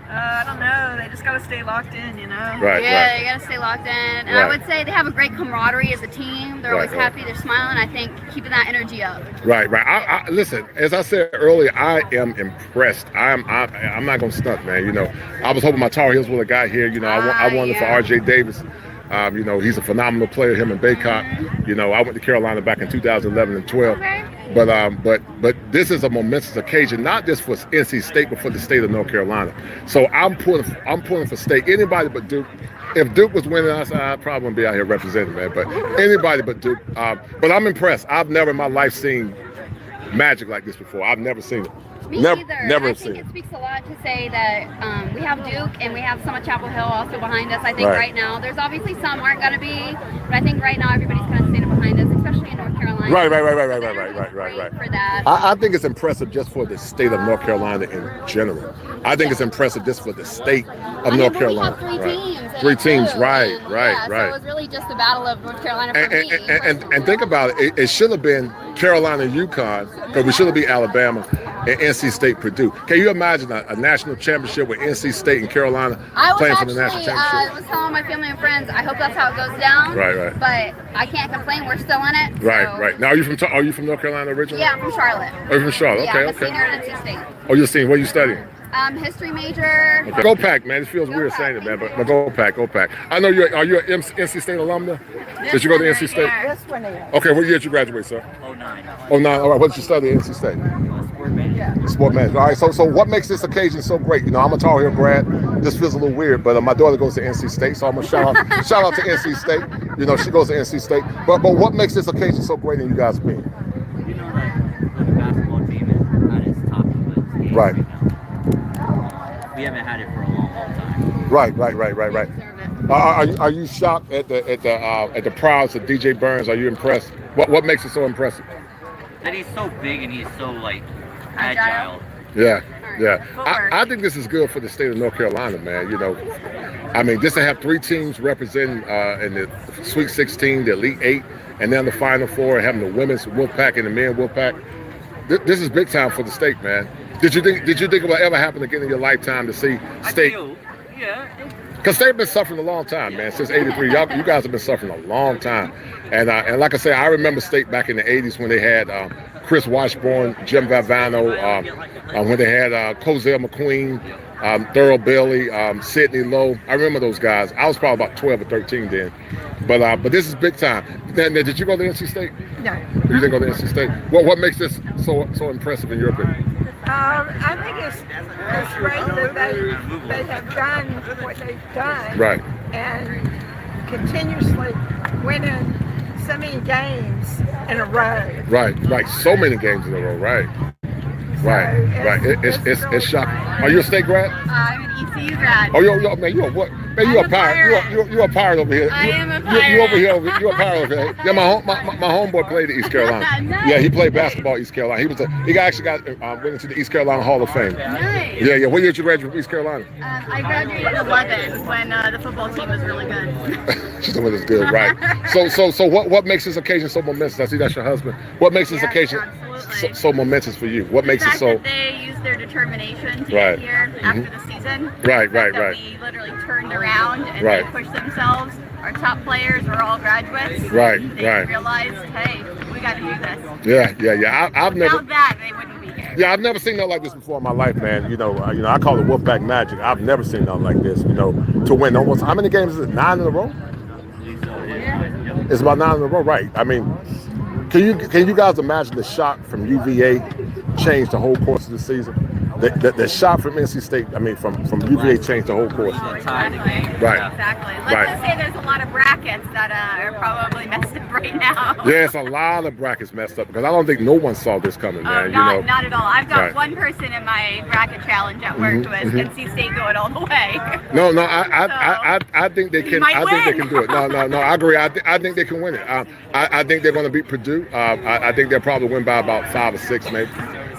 I don't know. They just got to stay locked in, Right. They got to stay locked in. And I would say they have a great camaraderie as a team. They're always happy. They're smiling. I think keeping that energy up. Right. I listen, as I said earlier, I am impressed. I'm not going to stunt, man. I was hoping my Tar Heels would have got here. I wanted for R.J. Davis. He's a phenomenal player, him and Baycott. I went to Carolina back in 2011 and 12. Okay. But this is a momentous occasion, not just for NC State, but for the state of North Carolina. So I'm pulling for State. Anybody but Duke. If Duke was winning, I'd probably wouldn't be out here representing, man. But anybody but Duke. But I'm impressed. I've never in my life seen magic like this before. I've never seen it. Me either. I think it speaks a lot to say that we have Duke and we have some of Chapel Hill also behind us. I think right now, there's obviously some aren't going to be, but I think right now everybody's kind of standing behind us, especially in North Carolina. Right. For that. I think it's impressive just for the state of North Carolina in general. I think it's impressive just for the state of North Carolina. We have 3 teams. Three teams, right. So it was really just the battle of North Carolina for me. And think about it. It should have been Carolina and UConn, because we should have beat Alabama and N.C.State Purdue. Can you imagine a national championship with N.C.State and Carolina playing for the national championship? I was telling my family and friends, I hope that's how it goes down. Right. But I can't complain. We're still in it. Right. Now, are you from North Carolina originally? Yeah, I'm from Charlotte. Oh, you're from Charlotte. Yeah, I'm a senior at N.C.State. Oh, you're a senior. What are you studying? History major. Okay. Go Pack, man. It feels weird saying it, man, but go Pack. I know are you an NC-State alumna? Did you go to NC-State? This one is. Okay, what year did you graduate, sir? 09. All right, what did you study at NC-State? Sport management. All right, so what makes this occasion so great? You know, I'm a Tar Heel grad. This feels a little weird, but my daughter goes to NC-State, so I'm gonna shout out to NC-State. You know, she goes to NC-State. But what makes this occasion so great in you guys' being? You know that when the basketball team is at its top of its game Right. now, we haven't had it for a long time. Right. Are you shocked at the prowess of DJ Burns? Are you impressed? What makes it so impressive? That he's so big and he's so like agile. Yeah. I think this is good for the state of North Carolina, man. You know, I mean, just to have 3 teams representing in the Sweet 16, the Elite 8, and then the Final Four, having the women's Wolfpack and the men Wolfpack. This is big time for the state, man. Did you think it would ever happen again in your lifetime to see state? Yeah. Because they've been suffering a long time, man. Since '83, you guys have been suffering a long time. And like I say, I remember state back in the '80s when they had Chris Washburn, Jim Valvano, when they had Cozell McQueen, Thurl Bailey, Sidney Lowe. I remember those guys. I was probably about 12 or 13 then. But this is big time. Now, did you go to NC-State? No. You didn't go to NC-State? What makes this so impressive in your opinion? I think it's great that they have done what they've done. Right. And continuously winning so many games in a row. Right. So many games in a row. Right. It's shocking. Are you a state grad? I'm an ECU grad. Oh, man, you're what? Man, you're a pirate. You're a pirate over here. I am a pirate. You're over here. You're a pirate over here. Yeah, my homeboy played at East Carolina. Nice. Yeah, he played basketball at East Carolina. He actually got went into the East Carolina Hall of Fame. Nice. Yeah. What year did you graduate from East Carolina? I graduated in 11 when the football team was really good. She's doing this good, right? So what makes this occasion so momentous? I see that's your husband. What makes this occasion so momentous for you? What makes it so? That they used their determination to Right. get here after the season. Right. That we literally turned around and they pushed themselves. Our top players were all graduates. Right. They realized, hey, we got to do this. Yeah. I've never. Without that, they wouldn't be here. Yeah, I've never seen nothing like this before in my life, man. You know, I call it Wolfpack magic. I've never seen nothing like this. You know, to win almost how many games is it? 9 in a row? It's about 9 in a row, right? I mean, can you guys imagine the shock from UVA changed the whole course of the season? The shot from NC-State, I mean, from UVA changed the whole course. Exactly. Right. Exactly. Let's just say there's a lot of brackets that are probably messed up right now. Yeah, it's a lot of brackets messed up because I don't think no one saw this coming, man. Not at all. I've got one person in my bracket challenge at work who has NC-State going all the way. No, I think they can. I think they can do it. No, I agree. I think they can win it. I think they're going to beat Purdue. I think they'll probably win by about 5 or 6, maybe.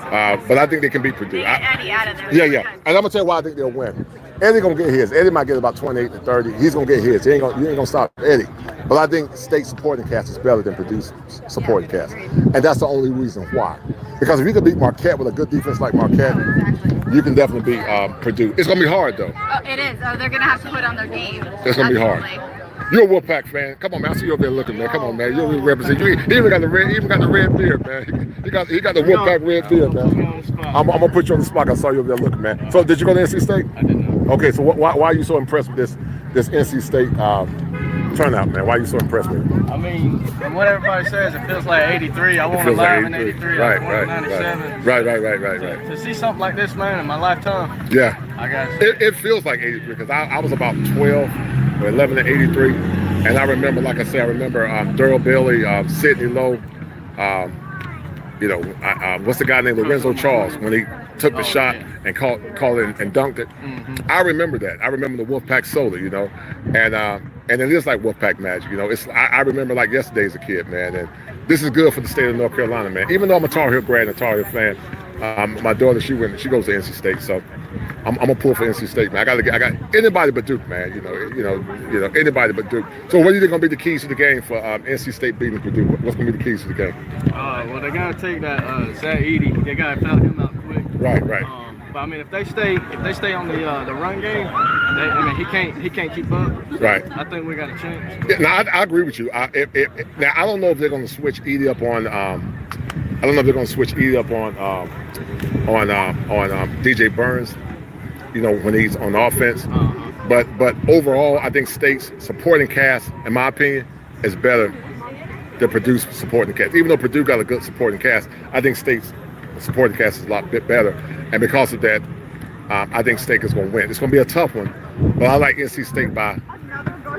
But I think they can beat Purdue. Eddie out of there. Yeah. And I'm gonna tell you why I think they'll win. Eddie gonna get his. Eddie might get about 28 to 30. He's gonna get his. You ain't gonna stop Eddie. But I think State supporting cast is better than Purdue's supporting cast, and that's the only reason why. Because if you can beat Marquette with a good defense like Marquette, you can definitely beat Purdue. It's gonna be hard though. Oh, it is. Oh, they're gonna have to put on their game. It's gonna be hard. You're a Wolfpack fan. Come on, man. I see you over there looking, man. Come on, man. You represent. You even got the red beard, man. He got the Wolfpack red beard, man. I'm gonna put you on the spot. I saw you over there looking, man. So did you go to NC-State? I did not. Okay, so why are you so impressed with this NC-State turnout, man? Why are you so impressed with it? I mean, from what everybody says, it feels like '83. I won live in '83. Right. To see something like this, man, in my lifetime. Yeah. I got you. It feels like '83 because I was about 12 or 11 in '83, and I remember, like I said, Thurl Bailey, Sidney Lowe. What's the guy named Lorenzo Charles when he took the shot and called it and dunked it. I remember that. I remember the Wolfpack soda, and And it is like Wolfpack magic, you know. I remember like yesterday as a kid, man. And this is good for the state of North Carolina, man. Even though I'm a Tar Heel grad and a Tar Heel fan, my daughter, she goes to NC State, so I'm gonna pull for NC State, man. I got anybody but Duke, man. You know, anybody but Duke. So what do you think gonna be the keys to the game for NC State beating Purdue? What's gonna be the keys to the game? Well, they gotta take that Sad Edie. They gotta foul him out quick. Right. But I mean, if they stay on the run game, he can't keep up. Right. I think we got a chance. Yeah, now I agree with you. Now I don't know if they're gonna switch Edie up on. I don't know if they're gonna switch Edie up on DJ Burns. You know, when he's on offense. But overall, I think State's supporting cast, in my opinion, is better than Purdue's supporting cast. Even though Purdue got a good supporting cast, I think State's supporting cast is a lot bit better. And because of that, I think State is going to win. It's going to be a tough one, but I like NC State by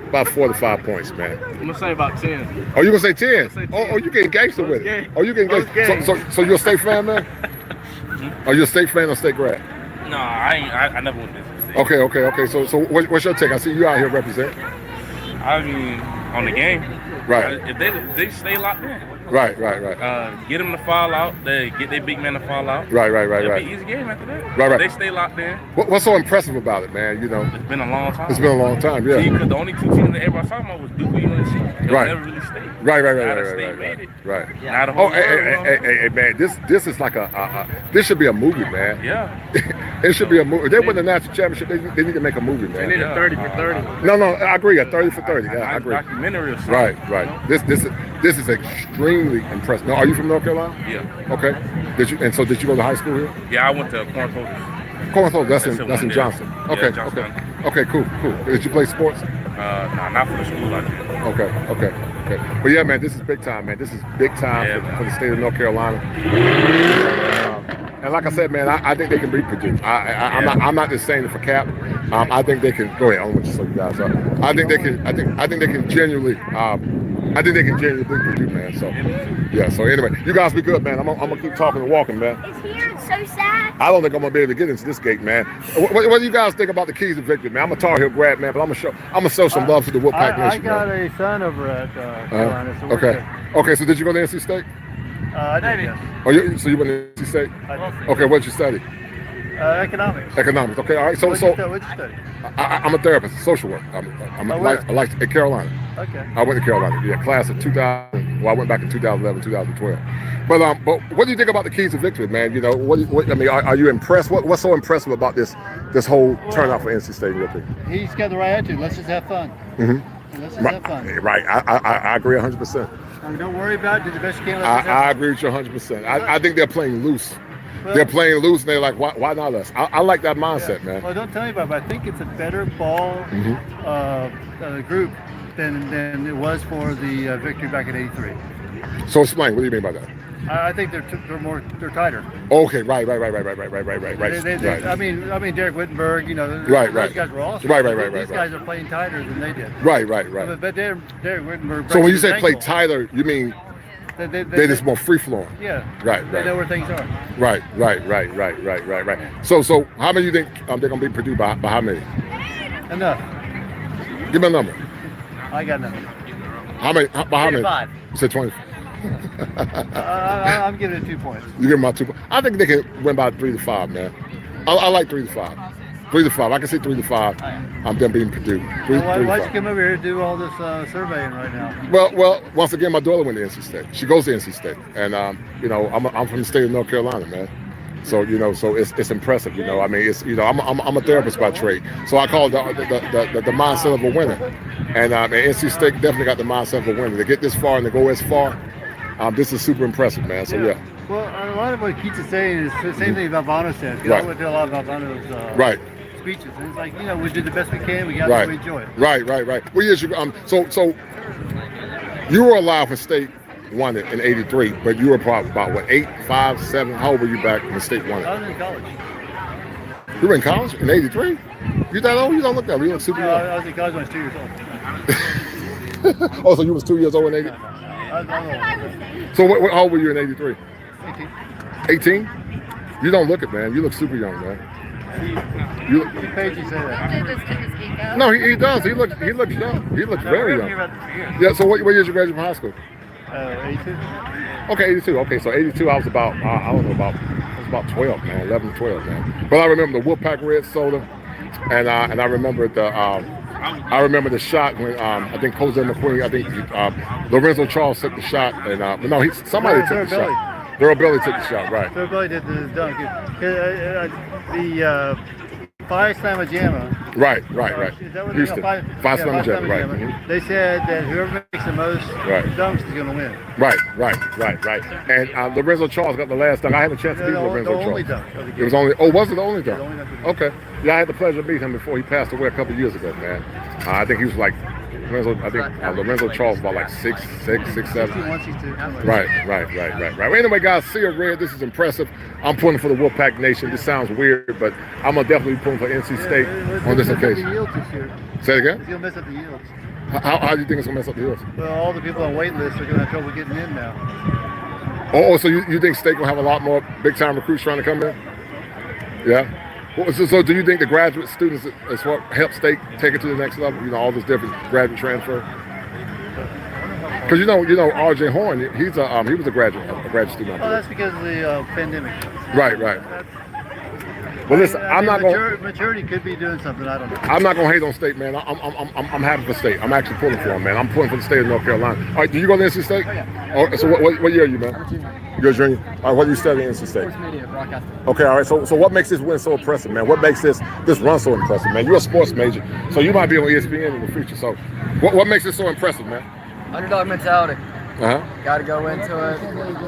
about 4 to 5 points, man. I'm gonna say about 10. Oh, you gonna say 10? Oh, you getting gangster with it? Oh, you getting gangster? So you're a State fan, man? Are you a State fan or State grad? No, I ain't. I never went to NC State. Okay. So what's your take? I see you out here representing. I mean, on the game. Right. If they stay locked in. Right. Get them to fall out. They get their big man to fall out. Right. It'll be an easy game after that. Right. If they stay locked in. What's so impressive about it, man? You know, it's been a long time. It's been a long time, yeah. See, because the only two teams that everybody's talking about was Duke and UNC. They never really stayed. Right. Now the whole hey, man, this is like this should be a movie, man. Yeah. It should be a movie. If they win the national championship, they need to make a movie, man. They need a 30 for 30. No, I agree. A 30 for 30. Yeah, I agree. Documentary or something. Right. This is extremely impressive. Now, are you from North Carolina? Yeah. Okay. Did you go to high school here? Yeah, I went to Cornhole. Cornhole. That's in Johnson. Okay. Johnson. Okay. Cool. Did you play sports? No, not for the school I did. Okay. But yeah, man, this is big time, man. This is big time for the state of North Carolina. And like I said, man, I think they can beat Purdue. I'm not just saying it for cap. I think they can. Go ahead. I don't want you to slow you guys up. I think they can. I think they can genuinely. I think they can genuinely beat Purdue, man. So yeah. So anyway, you guys be good, man. I'm gonna keep talking and walking, man. It's here. It's so sad. I don't think I'm gonna be able to get into this gate, man. What do you guys think about the keys to victory, man? I'm a Tar Heel grad, man, but I'm gonna show some love to the Wolfpack Nation. I got a son over at Carolina. So Okay. So did you go to NC State? I did. Yes. Oh, so you went to NC State? Okay. What did you study? Economics. Economics. Okay. All right. So what'd you study? I'm a therapist, social work. I like at Carolina. Okay. I went to Carolina. Yeah, class of 2000. Well, I went back in 2011, 2012. But what do you think about the keys to victory, man? You know, what I mean, are you impressed? What's so impressive about this whole turnout for NC State in your opinion? He's got the right attitude. Let's just have fun. Mm-hmm. Let's just have fun. Right. I agree 100%. I mean, don't worry about it. Do the best you can. I agree with you 100%. I think they're playing loose. Well, they're playing loose, and they're like, why not us? I like that mindset, man. Well, don't tell me about it, but I think it's a better ball group than it was for the victory back in '83. So explain. What do you mean by that? I think they're tighter. Okay, right. I mean, Derek Wittenberg, you know, those guys were awesome. Right. These guys are playing tighter than they did. Right. But Derek Wittenberg. So when you say play tighter, you mean they're just more free flowing. Yeah. Right. They know where things are. Right. So how many do you think they're gonna beat Purdue by how many? Enough. Give me a number. I got enough. How many? By how many? 5. You said 20. I'm giving it 2 points. You give them about 2 points. I think they can win by 3 to 5, man. I like 3 to 5. 3 to 5. I can see 3 to 5. I'm them beating Purdue. Why'd you come over here to do all this surveying right now? Well, once again, my daughter went to NC State. She goes to NC State, and I'm from the state of North Carolina, man. So so it's impressive, you know. I mean, it's I'm a therapist by trade, so I call it the mindset of a winner, and NC State definitely got the mindset of a winner. To get this far and to go as far, this is super impressive, man. So yeah. Well, a lot of what Keats is saying is the same thing about Bono said. Right. I went to a lot of Bono's speeches, and it's like, you know, we did the best we can. We got to enjoy it. Right. Well, yes, so you were alive when State won it in '83, but you were probably about what, 8, 5, 7? How old were you back when State won it? I was in college. You were in college in '83? You that old? You don't look that. You look super young. I was in college when I was 2 years old. Oh, so you was 2 years old in '80? So how old were you in '83? 18. 18? You don't look it, man. You look super young, man. He paid you say that. No, he does. He looks young. He looks very young. Yeah. So what year did you graduate from high school? 82. Okay, 82. Okay, so 82. I was about I was about 12, man, 11, 12, man. But I remember the Wolfpack red soda, and I remember the shot when I think Jose McQueen, I think Lorenzo Charles took the shot, and but no, somebody took the shot. Daryl Belly took the shot, right? Daryl Belly did the dunk. The Fire Slamma Jamma. Right. Houston. Fire Slamma Jamma, right. Mm-hmm. They said that whoever makes the most dunks is going to win. Right. And Lorenzo Charles got the last dunk. I had a chance to beat Lorenzo Charles. Only dunk. It was only. Oh, was it the only dunk? Okay. Yeah, I had the pleasure of meeting him before he passed away a couple of years ago, man. I think he was like. Lorenzo Charles about like 6'7". Right. Anyway, guys, see a red. This is impressive. I'm pulling for the Wolfpack Nation. This sounds weird, but I'm gonna definitely be pulling for N.C.State on this occasion. Say it again. He'll mess up the yields. How do you think it's gonna mess up the yields? Well, all the people on wait lists are gonna have trouble getting in now. Oh, so you think State will have a lot more big time recruits trying to come in? Yeah. So do you think the graduate students is what help State take it to the next level? You know, all this different graduate transfer. Because you know, R.J. Horn, he was a graduate student. Oh, that's because of the pandemic. Right. Well, listen, I'm not going. Maturity could be doing something. I don't know. I'm not going to hate on State, man. I'm happy for State. I'm actually pulling for them, man. I'm pulling for the state of North Carolina. All right, do you go to N.C. State? Oh, yeah. Oh, so what year are you, man? I'm a junior. You're a junior. All right, what do you study at N.C. State? Sports media, broadcasting. Okay, all right. So what makes this win so impressive, man? What makes this run so impressive, man? You're a sports major, so you might be on ESPN in the future. So what makes it so impressive, man? Underdog mentality. Uh-huh. Got to go into it.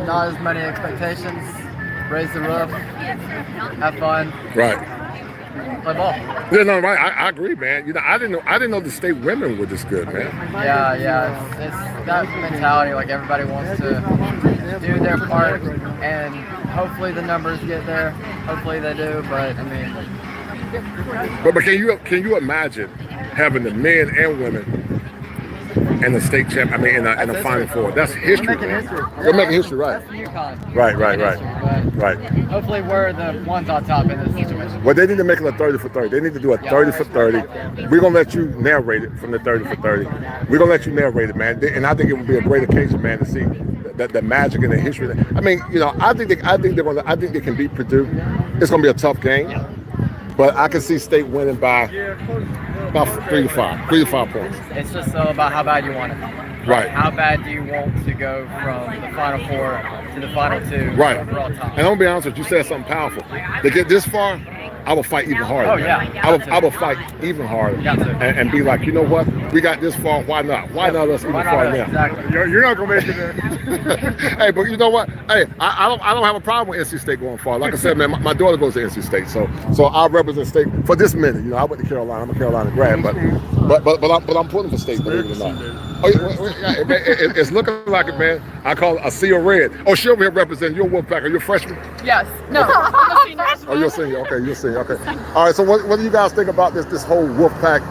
Not as many expectations. Raise the roof. Have fun. Right. Play ball. Yeah, no, right. I agree, man. You know, I didn't know the State women were this good, man. Yeah. It's that mentality. Like everybody wants to do their part, and hopefully the numbers get there. Hopefully they do, but I mean. But can you imagine having the men and women and the state champ? I mean, in the Final Four. That's history, man. We're making history, right? That's UConn. Right. Hopefully we're the ones on top in this situation. Well, they need to make it a 30 for 30. They need to do a 30 for 30. We're going to let you narrate it from the 30 for 30. We're going to let you narrate it, man. And I think it would be a great occasion, man, to see the magic and the history. I mean, you know, I think they can beat Purdue. It's going to be a tough game. But I can see State winning by about 3 to 5 points. It's just about how bad you want it. Right. How bad do you want to go from the Final Four to the Final Two? Right. And I'm going to be honest with you, you said something powerful. To get this far, I will fight even harder. Oh, yeah. I will fight even harder and be like, you know what? We got this far. Why not? Why not us even farther now? Exactly. You're not going to make it there. Hey, but you know what? Hey, I don't have a problem with NC State going far. Like I said, man, my daughter goes to NC State, so I represent State for this minute. You know, I went to Carolina. I'm a Carolina grad, but I'm pulling for State, believe it or not. Oh, yeah, it's looking like it, man. I call it a sea of red. Oh, she over here representing your Wolfpack. Are you a freshman? Yes. No. Oh, you're a senior. Okay, you're a senior. Okay. All right. So what do you guys think about this whole Wolfpack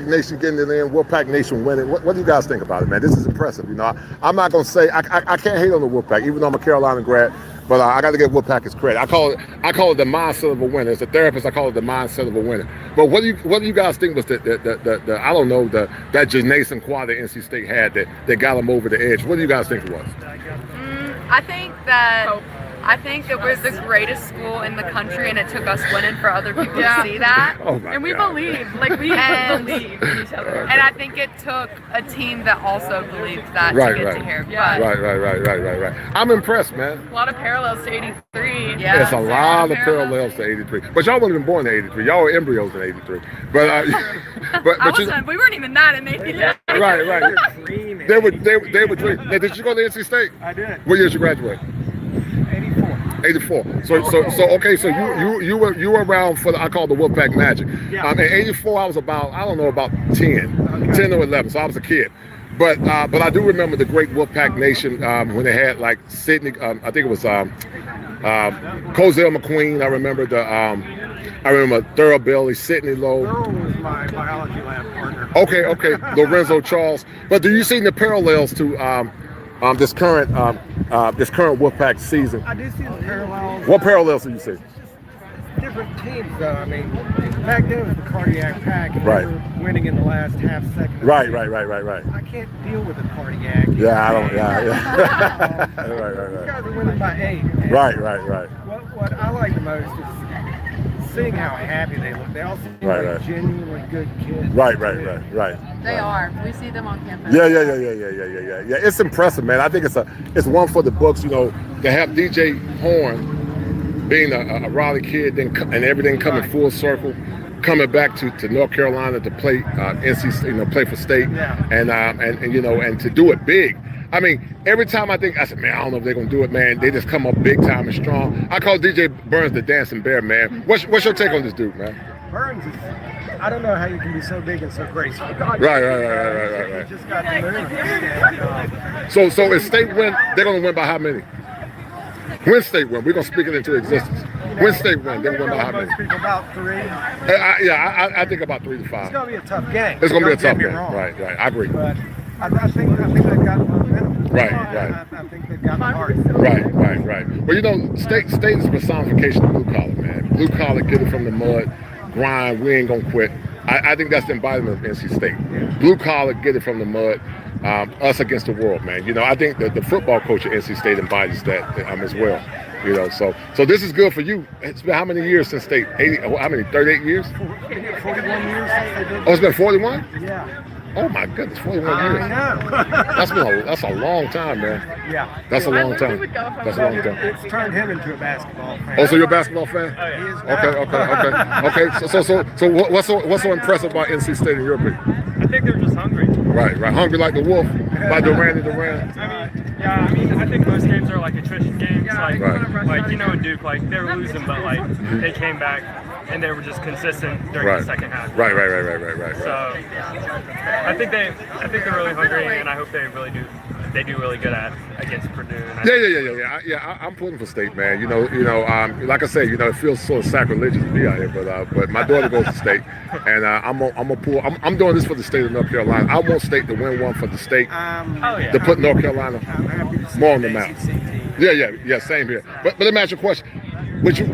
Nation getting it in, Wolfpack Nation winning? What do you guys think about it, man? This is impressive. You know, I'm not gonna say I can't hate on the Wolfpack, even though I'm a Carolina grad. But I got to give Wolfpack his credit. I call it the mindset of a winner. As a therapist, I call it the mindset of a winner. But what do you guys think was the I don't know, that Janae quality that NC State had that got them over the edge? What do you guys think it was? I think that we're the greatest school in the country, and it took us winning for other people to see that. Oh my and we God. believe, like we believe in each other. And I think it took a team that also believed that to get to here. But Right. I'm impressed, man. a lot of parallels to 83. Yeah. There's a lot of parallels to 83. But y'all wasn't even born in 83. Y'all were embryos in 83. But we weren't even that in 83. Right. They were dreaming. Now, did you go to NC State? I did. What year did you graduate? 84. So okay. So you were around for I call it the Wolfpack Magic. Yeah. In 84, I was about 10 or 11. So I was a kid. But I do remember the great Wolfpack Nation when they had like Sydney. I think it was Cozell McQueen. I remember Thurl Bailey, Sidney Lowe. Thurl was my biology lab partner. Okay. Lorenzo Charles. But do you see the parallels to this current Wolfpack season? I do see the parallels. What parallels do you see? different teams, though. I mean, back then it was the cardiac pack. And Right. they were winning in the last half second. Right. I can't deal with the cardiac. Yeah, I don't. Yeah. Right. You guys are winning by 8. Man. Right. What I like the most is seeing how happy they look. They all seem like genuinely good kids. Right. They are. We see them on campus. Yeah. It's impressive, man. I think it's one for the books. You know, to have DJ Horn being a Raleigh kid, then and everything coming full circle, coming back to North Carolina to play NC, play for state, and to do it big. I mean, every time I said, man, I don't know if they're gonna do it, man. They just come up big time and strong. I call DJ Burns the dancing bear, man. What's your take on this dude, man? Burns is. I don't know how you can be so big and so graceful. Right. Just got the move. So if State win, they're gonna win by how many? When State win, we're gonna speak it into existence. When State win, they're gonna win by how many? Most people about 3. I think about 3 to 5. It's gonna be a tough game. It's gonna be a tough game. Wrong. Right. I agree. But I think they've got momentum. Right. I think they've got the heart. Right. Well, State is a personification of blue collar, man. Blue collar, get it from the mud, grind. We ain't gonna quit. I think that's the embodiment of NC State. Blue collar, get it from the mud. Us against the world, man. I think that the football coach at NC State embodies that as well. So this is good for you. It's been how many years since State? 80? How many? 38 years? 41 years since they did. Oh, it's been 41? Yeah. Oh my goodness, 41 years. I know. That's a long time, man. Yeah. That's a long time. That's a long time. It's turned him into a basketball fan. Oh, so you're a basketball fan? Oh, yeah. Okay. So what's so impressive about NC State in your opinion? I think they're just hungry. Right. Hungry like the wolf, by Durant. I think most games are like attrition games. In Duke, they were losing, but they came back and they were just consistent during the second half. Right. So I think they're really hungry, and I hope they do really good against Purdue. Yeah. I'm pulling for State, man. Like I say, it feels sort of sacrilegious to be out here, but my daughter goes to State, and I'm doing this for the state of North Carolina. I want State to win one for the state, to put North Carolina more on the map. Yeah, same here. But let me ask you a question: Would you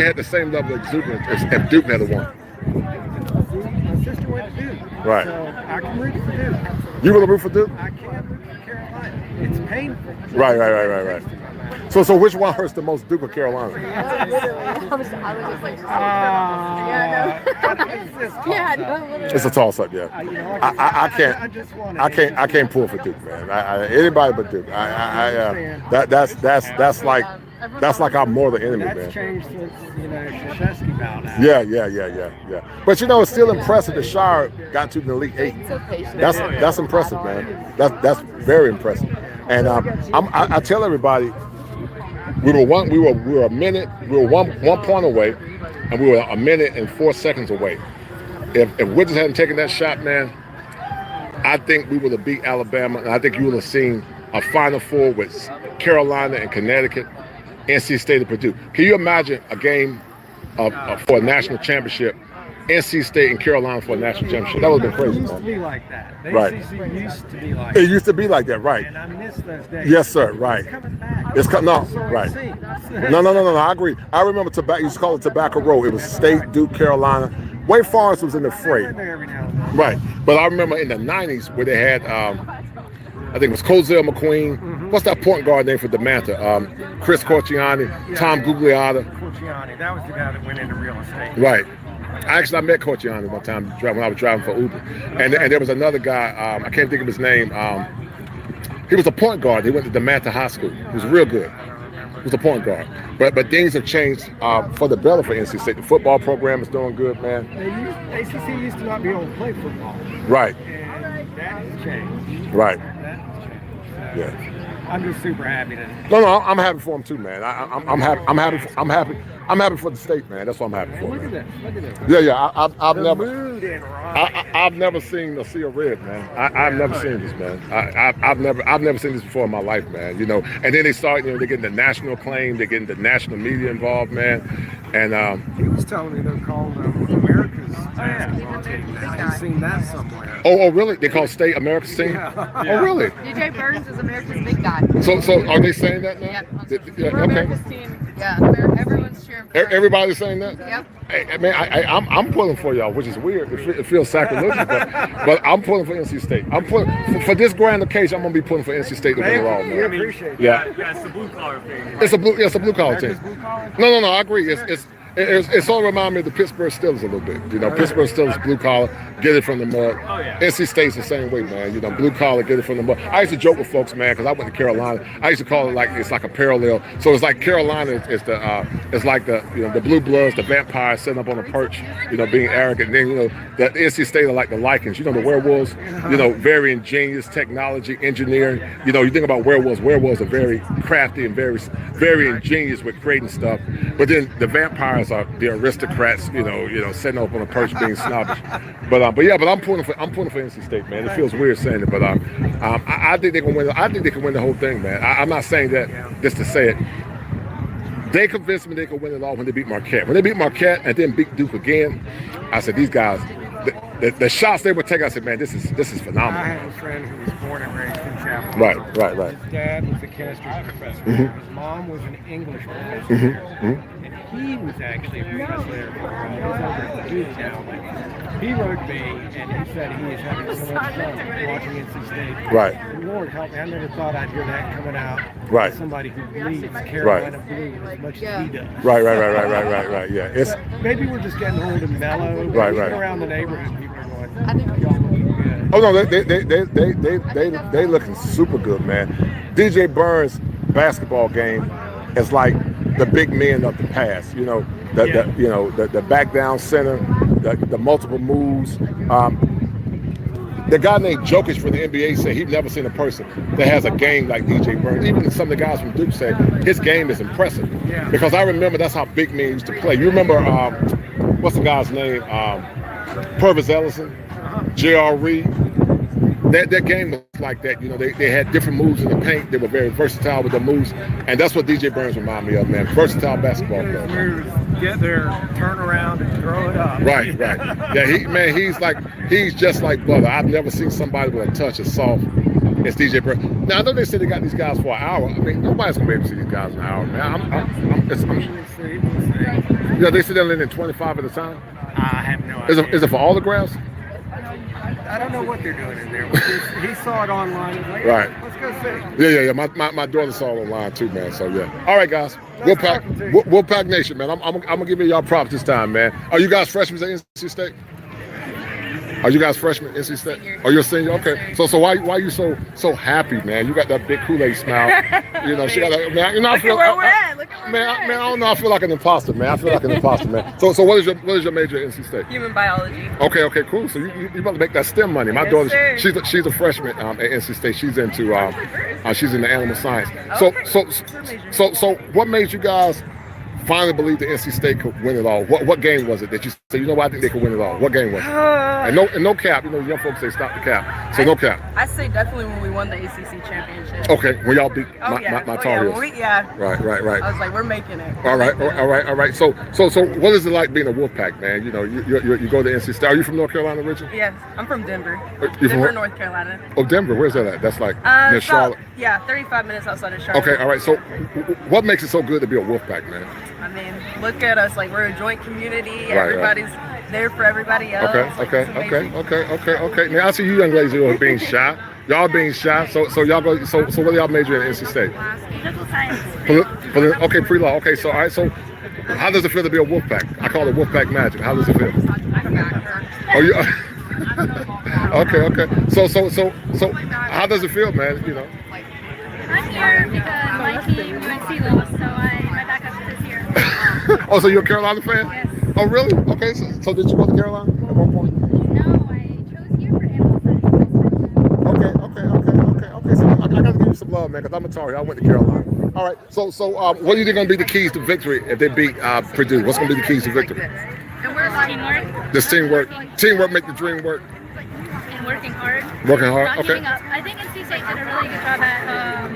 had the same level of exuberance if Duke had won? My sister went to Duke. Right. So I can root for Duke. You will root for Duke? I can't root for Carolina. It's painful. Right. So which one hurts the most, Duke or Carolina? It's a toss-up, yeah. I can't pull for Duke, man. Anybody but Duke. That's like our mortal enemy, man. That's changed since Krzyzewski bowed out. Yeah. But it's still impressive that Shire got to the Elite 8. That's impressive, man. That's very impressive. And I tell everybody, we were one point away, and we were a minute and 4 seconds away. If Withers hadn't taken that shot, man, I think we would have beat Alabama, and I think you would have seen a Final Four with Carolina and Connecticut, NC State and Purdue. Can you imagine a game for a national championship, NC State and Carolina for a national championship? That would have been crazy. It used to be like that. The Right. ACC used to be like It used to be like that, right? And I miss those days. Yes, sir, right. It's coming back. No, right. No, I agree. I remember you used to call it Tobacco Road. It was State, Duke, Carolina. Wake Forest was in the fray. Right. But I remember in the 90s where they had, I think it was Cozell McQueen. What's that point guard name for Demanta? Chris Corciani, Tom Gugliotta. Corciani, that was the guy that went into real estate. Right. I met Corciani one time when I was driving for Uber. And there was another guy, I can't think of his name. He was a point guard. He went to Demanta High School. He was real good. He was a point guard. But things have changed for the better for NC State. The football program is doing good, man. ACC used to not be able to play football. Right. And that has changed. Right. That has changed. Yeah. I'm just super happy to. No, I'm happy for him too, man. I'm happy. I'm happy for the state, man. That's what I'm happy for. Look at man. this. Look at this. Yeah. I've Mood never seen a sea of red, man. I've never seen this, man. I've never seen this before in my life, man. And then they start, they're getting the national acclaim, they're getting the national media involved, man. And he was telling me they're calling America's basketball team now. I've seen that somewhere. Oh, really? They call State America's team? Yeah. Oh, really? DJ Burns is America's big guy. So are they saying that now? We're Okay. America's team. Yeah, everyone's cheering for us. Everybody's saying that? Yep. I mean, I'm pulling for y'all, which is weird. It feels sacrilegious, but I'm pulling for NC State. I'm pulling for this grand occasion. I'm gonna be pulling for NC State to win it all, man. We appreciate Yeah. It's the blue collar thing. It's a blue collar team. No. I agree. It sort of reminds me of the Pittsburgh Steelers a little bit. You know, Pittsburgh Steelers blue collar, get it from the mud. Oh, yeah. NC State's the same way, man. You know, blue collar, get it from the mud. I used to joke with folks, man, because I went to Carolina. I used to call it like it's like a parallel. So it's like Carolina is it's like the the blue bloods, the vampires sitting up on a perch, being arrogant. And then the NC State are like the Lycans, the werewolves. Very ingenious technology, engineering. You think about werewolves. Werewolves are very crafty and very ingenious with creating stuff. But then the vampires are the aristocrats, sitting up on a perch being snobbish. But I'm pulling for NC State, man. It feels weird saying it, but I think they can win. I think they can win the whole thing, man. I'm not saying that just to say it. They convinced me they could win it all when they beat Marquette. When they beat Marquette and then beat Duke again, I said these guys. The shots they were taking, I said, man, this is phenomenal. I have a friend who was born and raised in Chapel. Right. His dad was a chemistry professor. Mm-hmm. His mom was an English professor. Mm-hmm. And he was actually a professor there for a while. He's over at Duke now. But he wrote me, and he said he is having so much fun watching NC State. Right. And Lord help me, I never thought I'd hear that coming out. Right. From somebody who bleeds Carolina blue as much as he does. Right. Yeah. It's maybe we're just getting old and mellow. Right. Even around the neighborhood, people are going, I think y'all looking good. Oh no, they looking super good, man. DJ Burns' basketball game is like the big men of the past. The back down center, the multiple moves. The guy named Jokic for the NBA said he'd never seen a person that has a game like DJ Burns. Even some of the guys from Duke said his game is impressive. Yeah. Because I remember that's how big men used to play. You remember what's the guy's name? Purvis Ellison, J.R. Reed. That game was like that. They had different moves in the paint. They were very versatile with their moves, and that's what DJ Burns reminded me of, man. Versatile basketball player. Get there, turn around, and throw it up. Right. Yeah, he's just like brother. I've never seen somebody with a touch as soft as DJ Burns. Now I know they said they got these guys for an hour. I mean, nobody's gonna be able to see these guys in an hour, man. They said they're in 25 at a time. I have no idea. Is it for autographs? I don't know what they're doing in there. He saw it online. And like, Right. Let's go see. Yeah. My daughter saw it online too, man. So yeah. All right, guys. Wolfpack Nation, man. I'm gonna give y'all props this time, man. Are you guys freshmen at NC State? Are you guys freshmen at NC State? Oh, you're a senior? Okay. So why are you so happy, man? You got that big Kool-Aid smile. She got that. Man, I feel. Man, I don't know. I feel like an imposter, man. So what is your major at NC State? Human biology. Okay, cool. So you about to make that STEM money. My daughter, she's a freshman at NC State. She's into she's into animal science. So what made you guys finally believe that NC State could win it all? What game was it that you said, I think they could win it all? What game was it? And no cap. Young folks say stop the cap. So no cap. I say definitely when we won the ACC championship. Okay, when y'all beat my Tar Heels. Right. I was like, we're making it. All right. So what is it like being a Wolfpack, man? You go to NC State. Are you from North Carolina originally? Yes, I'm from Denver. Denver, North Carolina. Oh, Denver. Where's that at? That's like near Charlotte. Yeah, 35 minutes outside of Charlotte. Okay, all right. So what makes it so good to be a Wolfpack, man? I mean, look at us. Like, we're a joint community. Everybody's there for everybody else. Okay. Now I see you young ladies who are being shy. Y'all being shy. So y'all go. So what do y'all major in NC State? Political science. Okay, pre-law. Okay, so all right. So how does it feel to be a Wolfpack? I call it Wolfpack magic. How does it feel? Oh, you. Okay. So how does it feel, man? I'm here because my team UNC lost, so my backup is here. Oh, so you're a Carolina fan? Yes. Oh, really? Okay. So did you go to Carolina at one point? No, I chose here for animal science. Okay. So I got to give you some love, man, because I'm a Tar Heel. I went to Carolina. All right. So what do you think going to be the keys to victory if they beat Purdue? What's going to be the keys to victory? And we're teamwork. This teamwork. Teamwork make the dream work. And working hard. Not okay. Giving up. I think NC State did a really good job at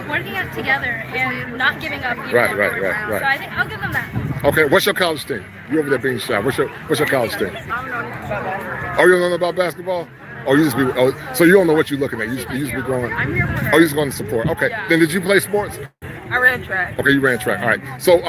working out together and not giving up. Right. So I think I'll give them that. Okay, what's your college team? You over there being shy. What's your college team? I don't know anything about basketball. Oh, you don't know about basketball? Oh, you just be. Oh, so you don't know what you're looking at. You just be going. I'm here for Oh, you just going to support. Okay. Yeah. Then did you play sports? I ran track. Okay, you ran track. All right. So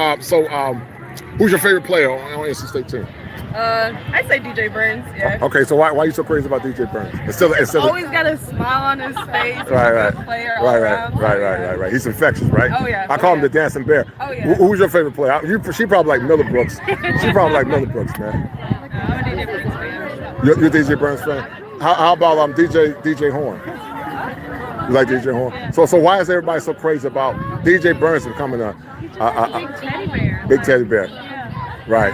who's your favorite player on N.C.State team? I say DJ Burns. Yeah. Okay, so why are you so crazy about DJ Burns? Instead of Always got a smile on his face. right. Player, He's infectious, right? Oh yeah. I call him the dancing bear. Oh yeah. Who's your favorite player? She probably like Miller Brooks. She probably like Miller Brooks, man. I'm a DJ Burns fan. You're DJ Burns fan. How about DJ Horn? You like DJ Horn? So why is everybody so crazy about DJ Burns becoming a big teddy bear? Big teddy bear. Right.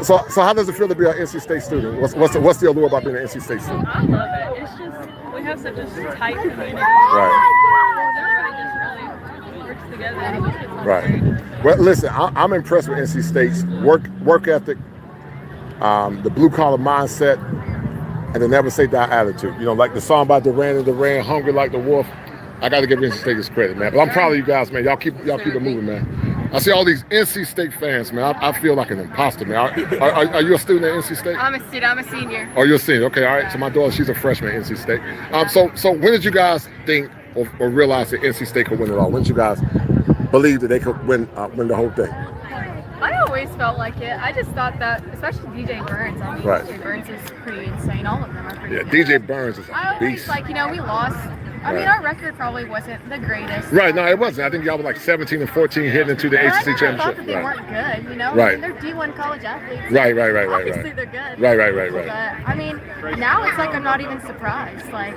So how does it feel to be an NC-State student? What's the allure about being an NC-State student? I love it. It's just we have such a tight community. Right. Everybody just really works together. Right. Well, listen, I'm impressed with NC-State's work ethic, the blue collar mindset, and the never say die attitude. You know, like the song by Duran, hungry like the wolf. I got to give NC-State this credit, man. But I'm proud of you guys, man. Y'all keep it moving, man. I see all these NC-State fans, man. I feel like an imposter, man. Are you a student at NC-State? I'm a student. I'm a senior. Oh, you're a senior. Okay, all right. So my daughter, she's a freshman at NC-State. So when did you guys think or realize that NC-State could win it all? When did you guys believe that they could win the whole thing? I always felt like it. I just thought that, especially DJ Burns. I mean, Right. DJ Burns is pretty insane. All of them are pretty insane. DJ Burns is I a always beast. we lost. I mean, Right. our record probably wasn't the greatest. Right, no, it wasn't. I think y'all were like 17 and 14 heading into the But I ACC never thought championship. that they weren't good, you know? Right. I mean, they're D1 college athletes. Right. Obviously, they're good. Right. But, I mean, now it's like I'm not even surprised. Like,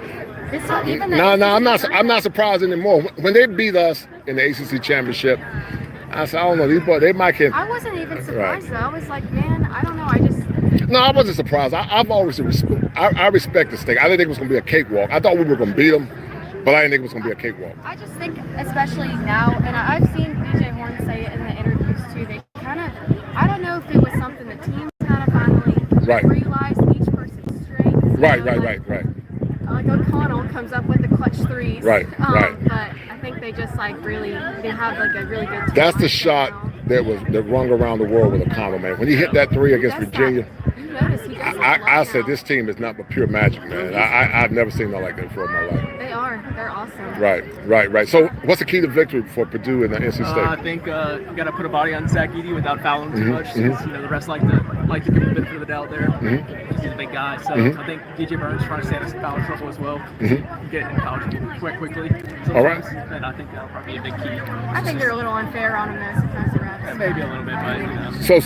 it's not even the No, I'm ACC not surprised anymore. When they beat us in the ACC championship, I said, I don't know, these boys, they might can. I wasn't even Right. surprised, though. I was like, man, I don't know. I just. No, I wasn't surprised. I've always I respect the State. I didn't think it was going to be a cakewalk. I thought we were going to beat them, but I didn't think it was going to be a cakewalk. I just think, especially now, and I've seen DJ Horn say it in the interviews too, they kind of, I don't know if it was something the team kind of finally realized each person's strengths. Right. Like O'Connell comes up with the clutch threes. Right. But I think they just they have like a really good team. That's the shot that rung around the world with O'Connell, man. When he hit that three against Virginia, I said this team is not but pure magic, man. I've never seen nothing like that before in my life. They're awesome. Right. So what's the key to victory for Purdue and NC State? I think you got to put a body on Zach Edey without fouling too much. mhm. Because, the rest like to give him a benefit of the doubt there. He's a big guy, so Mhm. I think DJ Burns trying to stay out of foul trouble as well. Get in foul trouble quickly. All right. And I think that'll probably be a big key. I think they're a little unfair on him though, sometimes the refs. Maybe a little bit, but So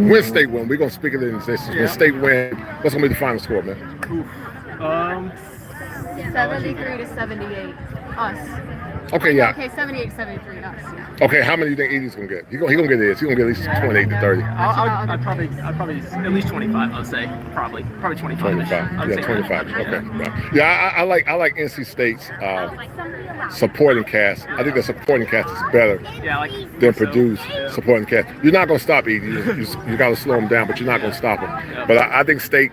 when State win, we're gonna speak it in this. When State win, what's gonna be the final score, man? 73 to 78. Us. Okay, yeah. Okay, 78-73. Us. Yeah. Okay, how many do you think Edey's gonna get? He's gonna get his. He's gonna get at least 28 to 30. I'd probably at least 25. I'd say probably 25. 25. Yeah, 25. Okay. Right. Yeah, I like NC State's supporting cast. I think the supporting cast is better than Purdue's supporting cast. You're not gonna stop Edey. You got to slow him down, but you're not gonna stop him. But I think State.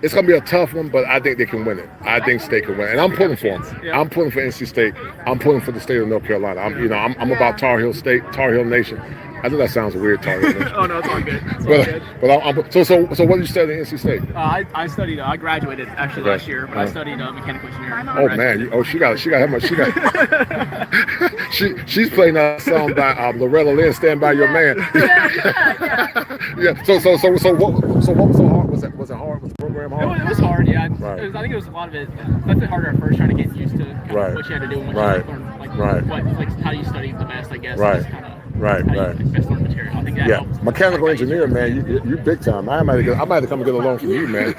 It's going to be a tough one, but I think they can win it. I think State can win it. And I'm pulling for them. I'm pulling for NC State. I'm pulling for the state of North Carolina. I'm about Tar Heel State, Tar Heel Nation. I know that sounds weird, Tar Heel Nation. Oh, no, it's all good. So what did you study at NC State? I studied. I graduated actually last year, but I studied mechanical engineering. Oh man! She got how much? She's playing that song by Loretta Lynn, "Stand by Your Man." Yeah. So what was so hard? Was it hard? Was the program hard? It was hard. Yeah. Right. I think it was a lot of it. Definitely harder at first, trying to get used to what you had to do and what you had to learn, how you study the best, I guess. Right. Right. Best learn material. I think that helps. Mechanical engineer, man, you big time. I might have to come and get a loan from you, man.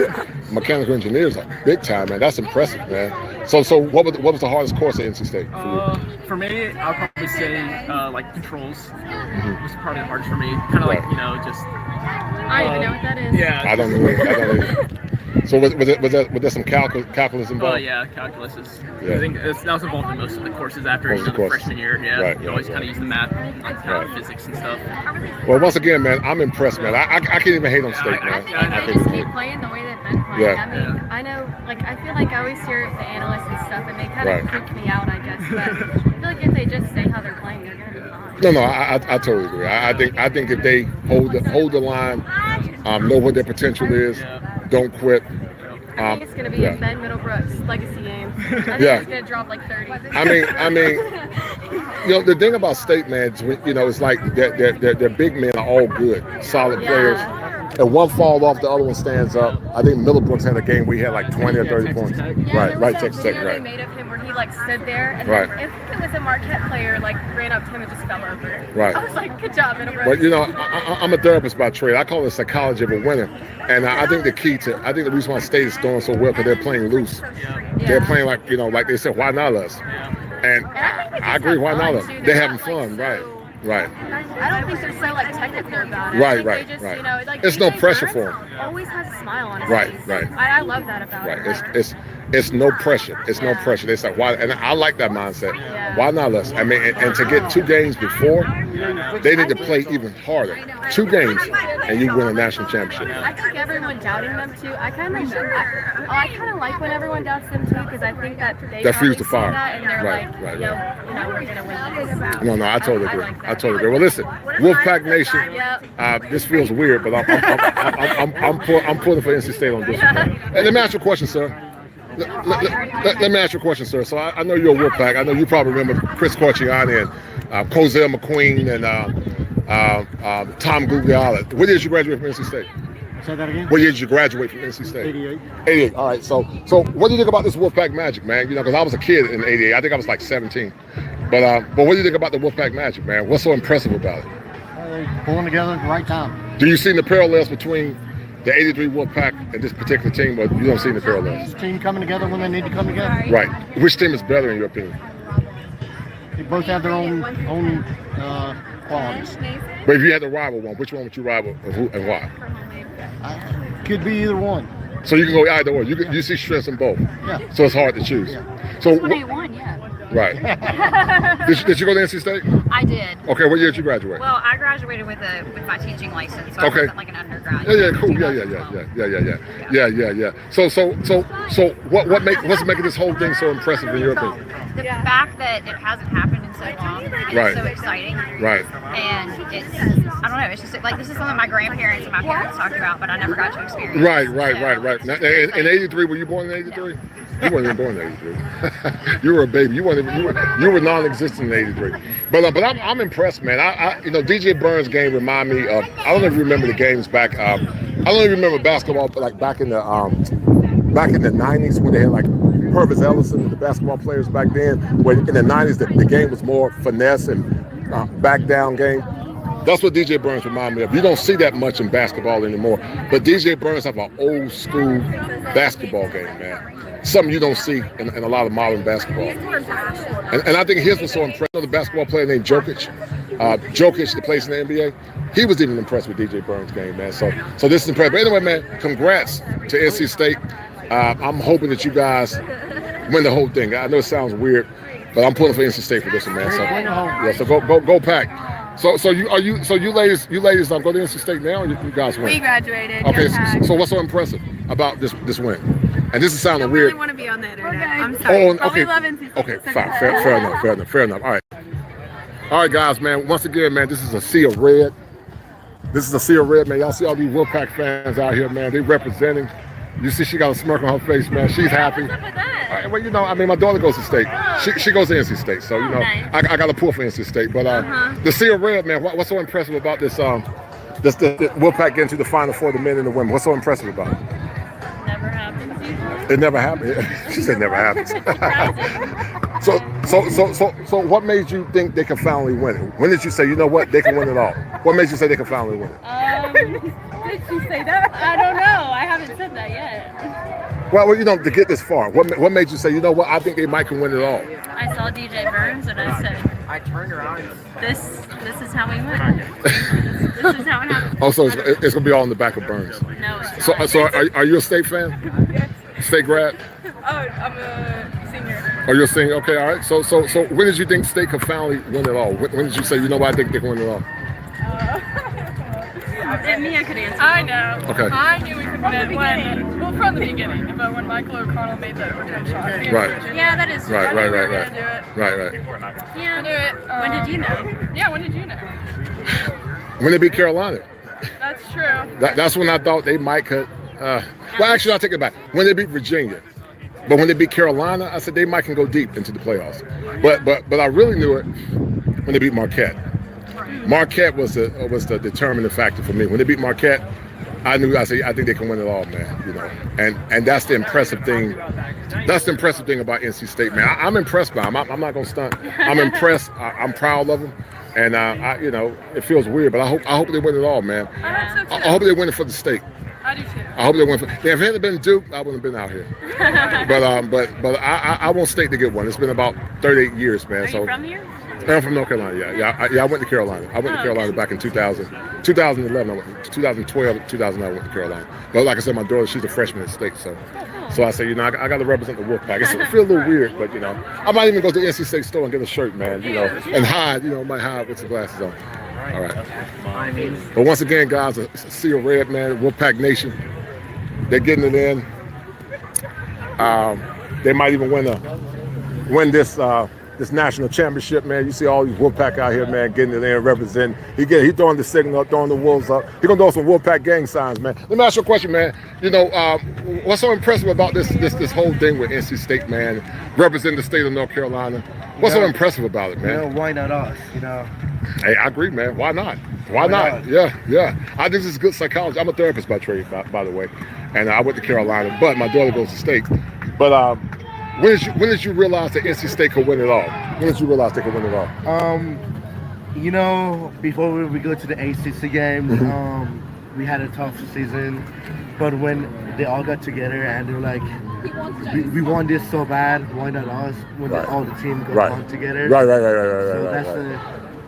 Mechanical engineers are big time, man. That's impressive, man. So what was the hardest course at NC State for you? For me, I'll probably say controls was probably the hardest for me. Kind of just. I don't even know what that is. Yeah. I don't know. So was there some calculus involved? Well, yeah, calculus is. Yeah. I think that was involved in most of the courses after the freshman year. Yeah, right, you always kind of use the math, physics, and stuff. Well, once again, man, I'm impressed, man. I can't even hate on State, man. They just keep playing the way they've been playing. Yeah. I mean, I know, like, I feel like I always hear the analysts and stuff, and they kind of freak me out, I guess. But I feel like if they just say how they're playing, they're going to be fine. No, I totally agree. I think if they hold the line, know what their potential is, don't quit. I think it's going to be a Ben Middlebrooks legacy game. I think it's going to drop like 30. I mean, you know, the thing about State, man, is, you know, it's like their big men are all good, solid players. And one fall off, the other one stands up. I think Middlebrooks had a game where he had like 20 or 30 points. Right, Texas Tech, they made of him where he like stood there, and then if it was a Marquette player, like ran up to him and just fell over. Right. I was like, good job, Middlebrooks. But you know, I'm a therapist by trade. I call it psychology of a winner. And I think the reason why State is doing so well because they're playing loose. They're playing like, you know, like they said, why not us? And I agree, why not us? They're having fun, right. I don't think they're so like technical about it. Right. You know, like, it's no pressure for them. Always has a smile on his face. Right. I love that about it. It's no pressure. It's no pressure. They say why, and I like that mindset. Why not us? I mean, and to get 2 games before, they need to play even harder. 2 games, and you win a national championship. I think everyone doubting them too. I kind of like when everyone doubts them too, because I think that they fuels the fire. And they're like, you know, we're gonna win this. No, I totally agree. I totally agree. Well, listen, Wolfpack Nation. This feels weird, but I'm pulling for NC State on this one. And let me ask you a question, sir. Let me ask you a question, sir. So I know you're a Wolfpack. I know you probably remember Chris Corciani and Cozell McQueen and Tom Gugliola. What year did you graduate from NC State? Say that again? What year did you graduate from NC State? 88. 88. All right. So what do you think about this Wolfpack Magic, man? You know, because I was a kid in 88. I think I was like 17. But what do you think about the Wolfpack Magic, man? What's so impressive about it? They're pulling together at the right time. Do you see the parallels between the 83 Wolfpack and this particular team, or you don't see the parallels? This team coming together when they need to come together. Right. Which team is better in your opinion? They both have their own qualities. But if you had to rival one, which one would you rival and who and why? Could be either one. So you can go either one. You see strengths in both. Yeah. So it's hard to choose. Yeah. So That's what I won, yeah. Right. Did you go to NC State? I did. Okay, what year did you graduate? Well, I graduated with my teaching license, so I wasn't like an undergrad. Yeah, cool. Yeah. So what's making this whole thing so impressive in your opinion? The fact that it hasn't happened in so long is so exciting. Right. And it's, I don't know, it's just like this is something my grandparents and my parents talked about, but I never got to experience. Right. Now, in 83, were you born in 83? You weren't even born in 83. You were a baby. You were non-existent in 83. But I'm impressed, man. I you know, DJ Burns' game remind me of, I don't know if you remember the games back. I don't even remember basketball, but like back in the 90s when they had like Purvis Ellison, the basketball players back then. When in the 90s the game was more finesse and back down game. That's what DJ Burns remind me of. You don't see that much in basketball anymore. But DJ Burns have an old school basketball game, man. Something you don't see in a lot of modern basketball. And I think his was so impressive. The basketball player named Jokic, that plays in the NBA, he was even impressed with DJ Burns' game, man. So this is impressive. But anyway, man, congrats to NC State. I'm hoping that you guys win the whole thing. I know it sounds weird, but I'm pulling for NC State for this one, man. So go Pack. So you ladies go to NC State now, or you guys win? We graduated. Okay, so what's so impressive about this win? And this is sounding weird. I really want to be on the internet. I'm sorry. Okay. We love NC State. Okay, fine. Fair enough. All right, guys, man. Once again, man, this is a sea of red. This is a sea of red, man. Y'all see all these Wolfpack fans out here, man. They representing. You see, she got a smirk on her face, man. She's happy. Well, you know, I mean, my daughter goes to State. She goes to NC State, so you know, I got to pull for NC State. But the sea of red, man. What's so impressive about this? The Wolfpack getting to the Final Four, the men and the women. What's so impressive about it? Never happens usually. It never happens. She said never happens. So what made you think they can finally win it? When did you say, you know what, they can win it all? What made you say they can finally win it? Did she say that? I don't know. I haven't said that yet. Well, you know, to get this far, what made you say, you know what, I think they might can win it all? I saw DJ Burns and I said, I turned around. this is how we win. This is how it happens. Oh, so it's going to be all in the back of Burns. No, it's So, not. so are you a State fan? State grad? Oh, I'm a senior. Are you a senior? Okay, all right. So when did you think State could finally win it all? When did you say, you know what, I think they can win it all? Mia could answer. I know. Okay. I knew we could win from the beginning, but when Michael O'Connell made that overtime shot. Right. Yeah, that is true. Right. Right. Yeah. I knew it. When did you know? Yeah, when did you know? When they beat Carolina. That's true. That's when I thought they might could. Well, actually, I'll take it back. When they beat Virginia. But when they beat Carolina, I said they might can go deep into the playoffs. But I really knew it when they beat Marquette. Marquette was the determining factor for me. When they beat Marquette, I said I think they can win it all, man. You know, and that's the impressive thing. That's the impressive thing about NC State, man. I'm impressed by them. I'm not gonna stunt. I'm impressed. I'm proud of them, and you know, it feels weird, but I hope they win it all, man. I hope they win it for the state. I do too. I hope they win. If it hadn't been Duke, I wouldn't have been out here. but I want State to get one. It's been about 38 years, man. Are you from here? I'm from North Carolina, yeah. I went to Carolina. I went to Carolina back in 2011. I went, 2012, 2009, I went to Carolina. But like I said, my daughter, she's a freshman at State, so I say, you know, I got to represent the Wolfpack. It feels a little weird, but, you know, I might even go to the N.C.State store and get a shirt, man, you know, and hide, you know, might hide with some glasses on. All right. But once again, guys, a sea of red, man, Wolfpack Nation, they're getting it in. They might even win this national championship, man. You see all these Wolfpack out here, man, getting it in, representing. He throwing the signal up, throwing the wolves up. He gonna throw some Wolfpack gang signs, man. Let me ask you a question, man. You know, what's so impressive about this whole thing with NC State, man, representing the state of North Carolina? What's so impressive about it, man? You know, why not us? You know. Hey, I agree, man. Why not? Why not? Yeah. I think this is good psychology. I'm a therapist by trade, by the way, and I went to Carolina, but my daughter goes to State. But when did you realize that NC State could win it all? When did you realize they could win it all? You know, before we go to the ACC game, we had a tough season, but when they all got together and they were like, we want this so bad, why not us? When all the team go on together. Right. So that's the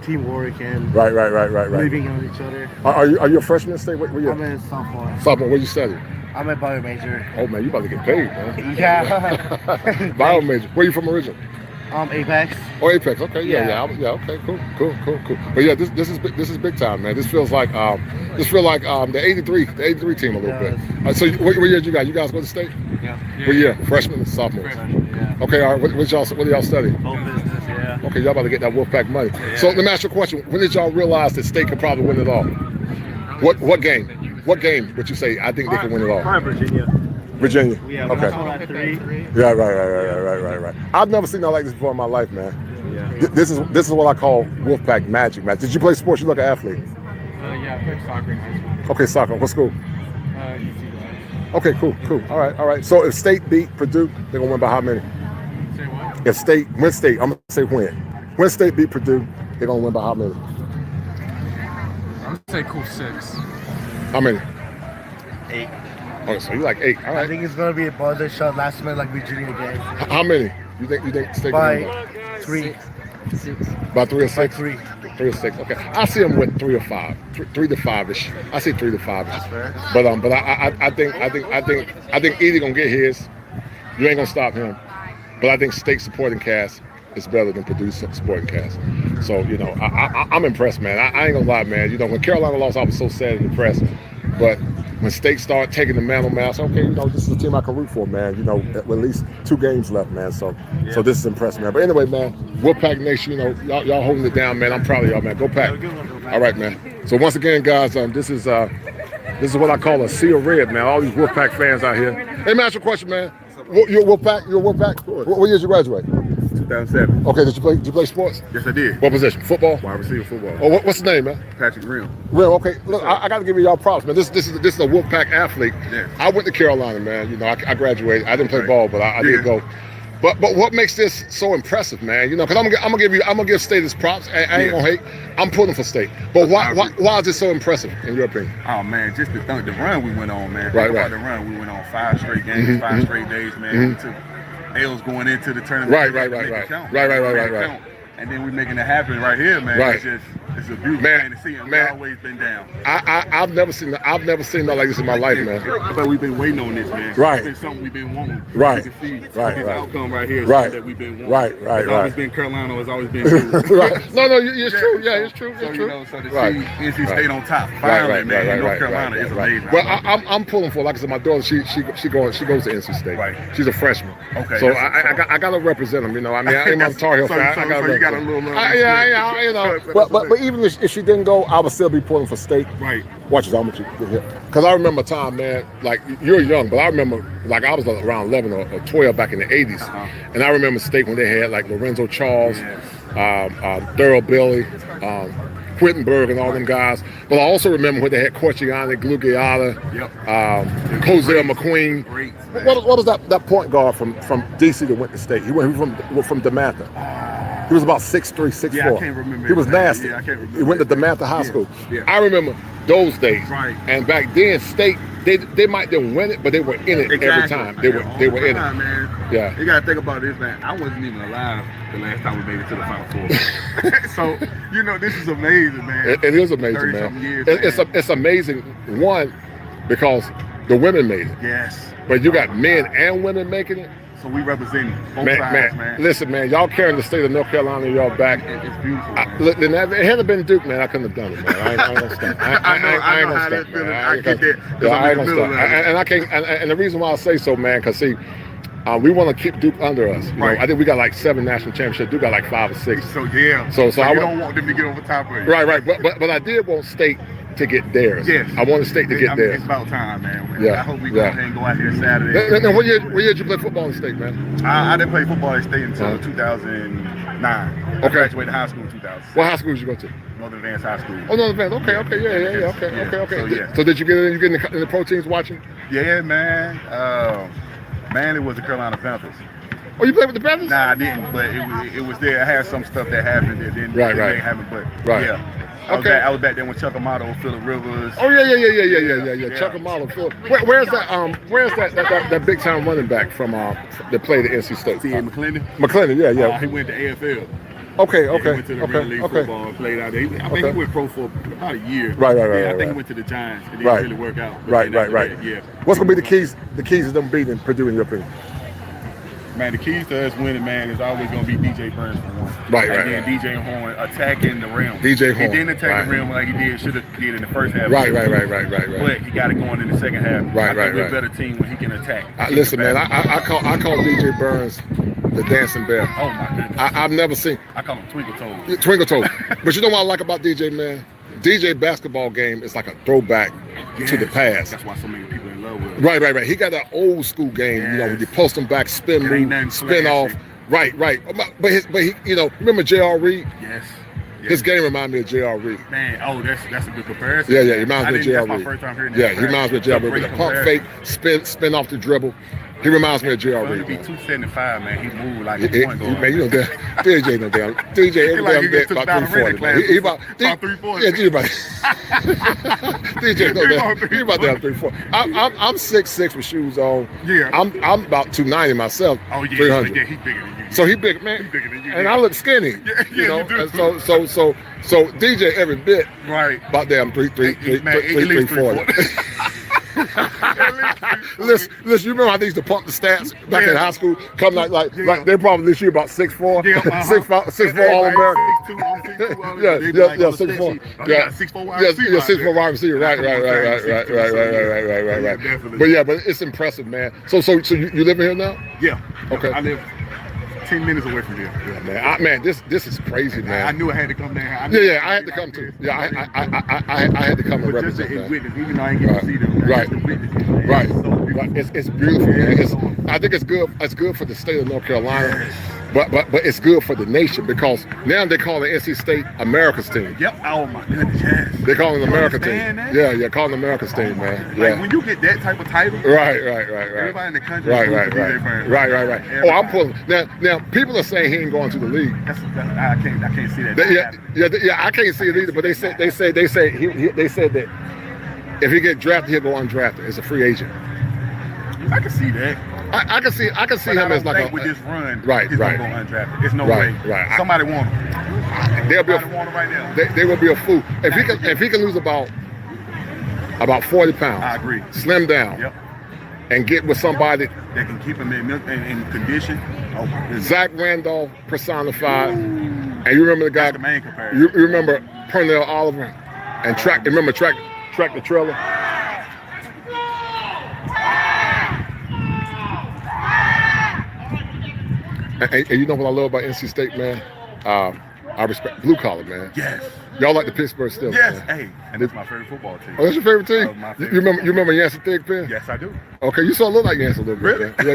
teamwork and believing on each other. Are you a freshman at State? What year? I'm a sophomore. Sophomore. What you study? I'm a bio major. Oh man, you about to get paid, man. Yeah. Bio major. Where you from originally? Apex. Oh, Apex. Okay, yeah. Okay, cool. But yeah, this is big time, man. This feels like the 83 team a little bit. So what year you got? You guys go to State? Yeah. What year? Freshman, sophomore. Okay, all right. What do y'all study? Whole business, yeah. Okay, y'all about to get that Wolfpack money. Yeah. So let me ask you a question. When did y'all realize that State could probably win it all? What game? What game would you say, I think they can win it all? Virginia. Virginia. Yeah, okay. 3. Yeah, right. I've never seen nothing like this before in my life, man. Yeah. This is what I call Wolfpack magic, man. Did you play sports? You look an athlete. Yeah, I played soccer in high school. Okay, soccer. What school? UC. Okay, cool. All right. So if State beat Purdue, they're gonna win by how many? Say what? If State, I'm gonna say win. When State beat Purdue, they're gonna win by how many? I'm gonna say cool 6. How many? 8. Oh, so you like 8. All right. I think it's gonna be a buzzer shot last minute like Virginia game. How many? You think State by can win? 3. 6. By 3 or 6? By 3. 3 or 6. Okay. I see them with 3 or 5. 3 to 5ish. I see 3 to 5ish. That's fair. But I think Edie gonna get his. You ain't gonna stop him. But I think State supporting cast is better than Purdue supporting cast. So, you know, I'm impressed, man. I ain't gonna lie, man. You know, when Carolina lost, I was so sad and depressed. But when State started taking the mantle, man, I said, okay, you know, this is a team I can root for, man. You know, with at least 2 games left, man. So this is impressive, man. But anyway, man, Wolfpack Nation, you know, y'all holding it down, man. I'm proud of y'all, man. Go Pack. All right, man. So once again, guys, this is what I call a sea of red, man. All these Wolfpack fans out here. Hey, man, ask you a question, man. You're a Wolfpack? What year did you graduate? 2007. Okay, did you play sports? Yes, I did. What position? Football? Wide receiver football. Oh, what's the name, man? Patrick Rim. Rim, okay. Look, I got to give you y'all props, man. This is a Wolfpack athlete. Yeah. I went to Carolina, man. You know, I graduated. I didn't play ball, but I did go. But what makes this so impressive, man? You know, because I'm gonna give State its props. I ain't gonna hate. I'm pulling for State. But why is it so impressive in your opinion? Oh man, just the run we went on, man. Right. Think about the run we went on 5 straight games, 5 straight days, man. We took L's going into the tournament. Right. And then we're making it happen right here, man. Right. It's a beautiful thing to see, and we've always been down. I've never seen nothing like this in my life, man. But we've been waiting on this, man. Right. It's been something we've been wanting. Right. You can see this outcome right here. Right. That we've been wanting. Right. It's always been Carolina. It's always been you. Right. No, it's true. Yeah, it's true. So, It's true. You know, so to see NC State on top, finally, man, in North Carolina is amazing. Well, I'm pulling for, like I said, my daughter. She goes to NC State. Right. She's a freshman. Okay. So I got to represent them. You know, I mean, I'm a Tar Heel fan. So you got a little. Yeah, you know. But even if she didn't go, I would still be pulling for State. Right. Watch this, how much you get here. Because I remember a time, man, like, you're young, but I remember, like, I was like around 11 or 12 back in the 80s. And I remember State when they had, like, Lorenzo Charles, Thurl Billy, Wittenberg, and all them guys. But I also remember when they had Corciani, Glugiata, Cozell McQueen. Great, what was that point guard from D.C. that went to State? He went from DeMatha. He was about 6'3", 6'4". Yeah, I can't remember. He was nasty. Yeah, I can't remember. He went to DeMatha High School. Yeah. I remember those days. Right. And back then, State, they might didn't win it, but they were in it every time. They were in it. Man. Yeah. You gotta think about this, man. I wasn't even alive the last time we made it to the Final Four. So, you know, this is amazing, man. It is amazing, man. Years, it's amazing, one, because the women made it. Yes. But you got men and women making it. So we represent both sides, man. Listen, man, y'all carrying the state of North Carolina in y'all back. It's beautiful, man. It hadn't been Duke, man, I couldn't have done it, man. I ain't gonna stop. I know how that feels. I get that. Yeah, I ain't gonna stop. And I can't. And the reason why I say so, man, because see, we want to keep Duke under us. You know, I think we got like 7 national championships. Duke got like 5 or 6. So yeah. So I don't want them to get over top of you. Right. But I did want State to get theirs. Yes. I want the State to get theirs. It's about time, man. Yeah. I hope we go ahead and go out here Saturday. Now, what year did you play football in State, man? I didn't play football at State until 2009. I graduated high school in 2000. What high school did you go to? Northern Advanced High School. Oh, Northern Advanced. Okay. So did you get in the pro teams watching? Yeah, man. Man, it was the Carolina Panthers. Oh, you played with the Panthers? Nah, I didn't, but it was there. I had some stuff that happened that didn't happen, but yeah. I was back there when Chuck Amato, Phillip Rivers. Oh yeah. Chuck Amato, Phillip. Where's that big time running back from that played at N.C.State? McClendon. McClendon, yeah. He went to AFL. Okay. He went to the Red League football and played out there. I think he went pro for about a year. Right. I think he went to the Giants. It didn't really work out. Right. Yeah. What's gonna be the keys to them beating Purdue in your opinion? Man, the keys to us winning, man, is always going to be DJ Burns for one. Right. Then DJ Horn attacking the rim. DJ Horn. He didn't attack the rim like he should have did in the first half. Right. But he got it going in the second half. Right. We're a better team when he can attack. Listen, man, I call DJ Burns the dancing bear. Oh my goodness. I've never seen. I call him Twinkle Toes. Twinkle Toes. But you know what I like about DJ, man? DJ basketball game is like a throwback to the past. That's why so many people in love with him. Right. He got that old school game, you know, when you post them back, spin move, spin off. Right. But he, you know, remember J.R. Reed? Yes. His game reminds me of J.R. Reed. Man, that's a good comparison. Yeah, he reminds me of J.R. Reed. That's my first time hearing that. Yeah, he reminds me of J.R. Reed. With a pump fake, spin off the dribble. He reminds me of J.R. Reed. He be 275, man. He moved like a point guard. Man, you know that DJ no damn. DJ every damn day about 340. He about 340. Yeah, DJ no damn. He about damn 340. I'm 6'6" with shoes on. Yeah. I'm about 290 myself. Oh yeah. 300. Yeah, he's bigger than you. So he big, man. He's bigger than you. And I look skinny. Yeah, you know. You do. And so DJ every bit. Right. About damn 340. Listen, you remember how they used to pump the stats back in high school? Come like they're probably this year about 6'4", 6'4" All American. 6'4". Yeah, 6'4" wide receiver. Right. But it's impressive, man. So you living here now? Yeah. Okay. I live 10 minutes away from here. Yeah, man. This is crazy, man. I knew I had to come down. Yeah, I had to come too. Yeah, I had to come and represent that. Witness, even though I ain't get to see them. Right. It's beautiful, man. I think it's good. It's good for the state of North Carolina. But it's good for the nation because now they call the NC-State America's team. Yep. Oh my goodness, yes. They call it America's team. That? Yeah, calling America's team, man. Yeah. Like when you get that type of title. Right. Everybody in the country. Right. Oh, I'm pulling. Now people are saying he ain't going to the league. I can't see that. I can't see it either. But they said that if he get drafted, he'll go undrafted as a free agent. I can see that. I can see him as like with this run. Right. He's gonna go undrafted. There's no way. Right. Somebody want him. They'll be want him right now. They will be a fool if he can lose about 40 pounds. I agree. Slim down. Yep. And get with somebody that can keep him in condition. Oh my goodness. Zach Randolph personified. And you remember the guy? That's the main comparison. You remember Pernell Oliver and track the trailer. And you know what I love about NC State, man? I respect blue collar, man. Yes. Y'all like the Pittsburgh Steelers. Yes. Man. Hey, and that's my favorite football team. Oh, that's your favorite team? You remember Yancey Thigpen? Yes, I do. Okay, you saw a little like Yancey a little bit. Really? Man.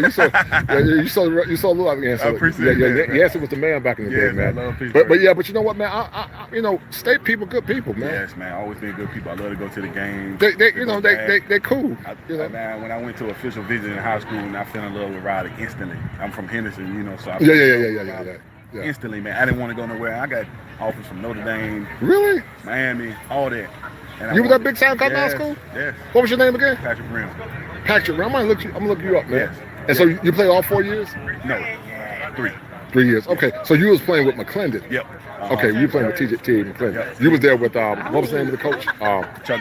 Yeah, you saw a little like Yancey. I appreciate that. Yeah, Yancey was the man back in the day, man. I love Pittsburgh. But you know what, man? I State people, good people, man. Yes, man. Always been good people. I love to go to the games. They cool. Man, when I went to official visit in high school, and I fell in love with Riley instantly. I'm from Henderson, so I yeah. Instantly, man. I didn't want to go nowhere. I got offers from Notre Dame, really, Miami, all that. And you were that big time coming out of school? Yes. What was your name again? Patrick Rim. Patrick Rim. I'm gonna look you up, man. Yes. And so you played all 4 years? No, 3. 3 years. Okay. So you was playing with McClendon. Yep. Okay, you playing with T.J. McClendon. Yep. You was there with what was the name of the coach? Chuck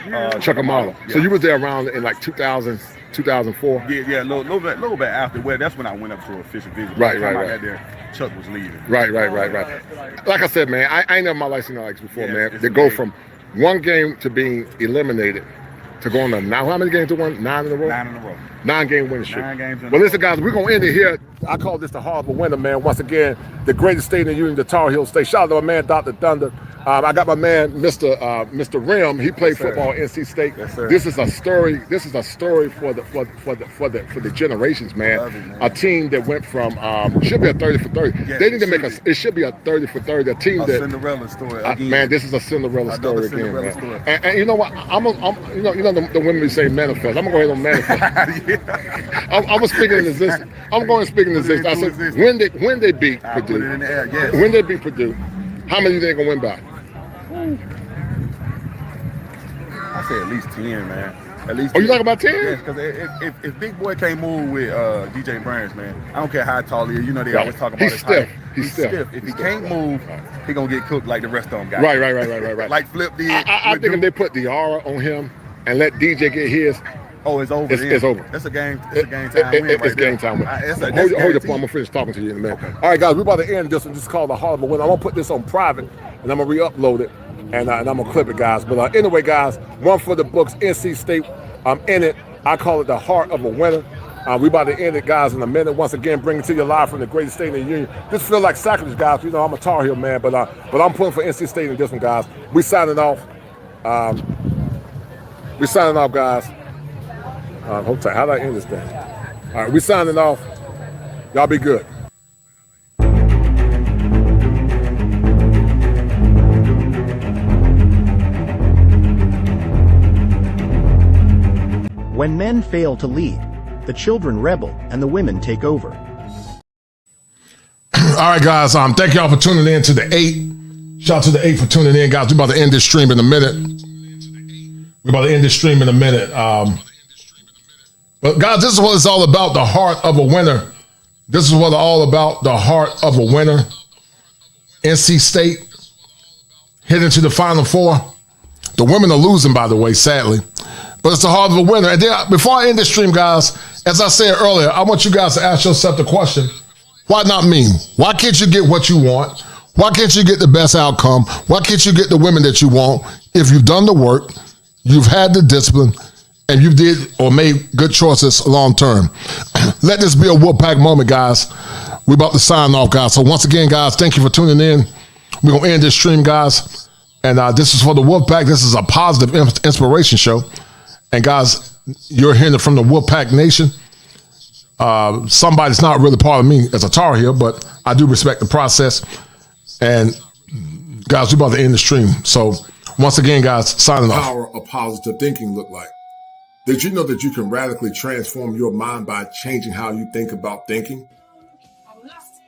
Amala. So you was there around in like 2000, 2004. Yeah, a little bit after. Well, that's when I went up to official visit. Right. I got there, Chuck was leaving. Right. Like I said, man, I ain't never my life seen like before, man. They go from one game to being eliminated to going on now. How many games to win? 9 in a row? 9 in a row. 9-game winning streak. 9 games in a Well, row. listen, guys, we're going to end it here. I call this the horrible winner, man. Once again, the greatest state in the union, the Tar Heel State. Shout out to my man, Dr. Thunder. I got my man, Mr. Rim. He played football at NC State. Yes, sir. This is a story. This is a story for the generations, man. A team that went from should be a 30 for 30. Yes, they need to make it should be a 30 for 30. A team that Cinderella story. Again. Man, this is a Cinderella story again, Cinderella man. story. And you know what? The women be saying manifest. I'm gonna go ahead and manifest. I'm speaking in existence. I'm going to speak in existence. I said when they beat Purdue. Put it in the air, yes. When they beat Purdue, how many do you think they're gonna win by? I say at least 10, man. At least. Oh, you talking about 10? Yes, because if Big Boy can't move with DJ Burns, man, I don't care how tall he is. You know they always talk about his height. He's stiff. If he can't move, he gonna get cooked like the rest of them guys. Right. Like Flip did. I think if they put the aura on him and let DJ get his. Oh, it's over. It's over. That's a game. It's a game time win. It's game time win. Hold your point. I'm gonna finish talking to you in a minute. Okay. All right, guys, we're about to end this one. This is called the horrible win. I'm gonna put this on private and I'm gonna re-upload it and I'm gonna clip it, guys. But anyway, guys, one for the books. NC State. I'm in it. I call it the heart of a winner. We about to end it, guys, in a minute. Once again, bring it to you live from the greatest state in the union. This feels like sacrilege, guys. You know, I'm a Tar Heel man, but I'm pulling for NC State in this one, guys. We signing off. We signing off, guys. Hold tight. How do I end this thing? All right, we signing off. Y'all be good. When men fail to lead, the children rebel and the women take over. All right, guys. Thank y'all for tuning in to the 8. Shout out to the 8 for tuning in, guys. We're about to end this stream in a minute. But guys, this is what it's all about, the heart of a winner. This is what it's all about, the heart of a winner. NC State heading to the Final Four. The women are losing, by the way, sadly. But it's the heart of a winner. And then before I end this stream, guys, as I said earlier, I want you guys to ask yourself the question, why not me? Why can't you get what you want? Why can't you get the best outcome? Why can't you get the women that you want if you've done the work, you've had the discipline, and you did or made good choices long term? Let this be a Wolfpack moment, guys. We're about to sign off, guys. So once again, guys, thank you for tuning in. We're going to end this stream, guys. And this is for the Wolfpack. This is a positive inspiration show. And guys, you're hearing it from the Wolfpack Nation. Somebody's not really part of me as a Tar Heel, but I do respect the process. And guys, we're about to end the stream. So once again, guys, signing off. Power of positive thinking look like? Did you know that you can radically transform your mind by changing how you think about thinking?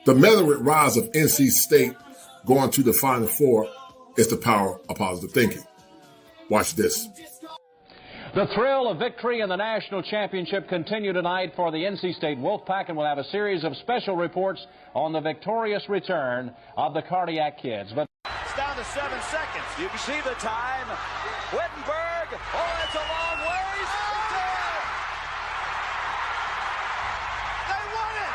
The meteoric rise of N.C.State going to the Final Four is the power of positive thinking. Watch this. The thrill of victory in the national championship continue tonight for the N.C.State Wolfpack, and we'll have a series of special reports on the victorious return of the Cardiac Kids. But it's down to 7 seconds. You can see the time. Wittenberg. Oh, that's a long ways. They won it.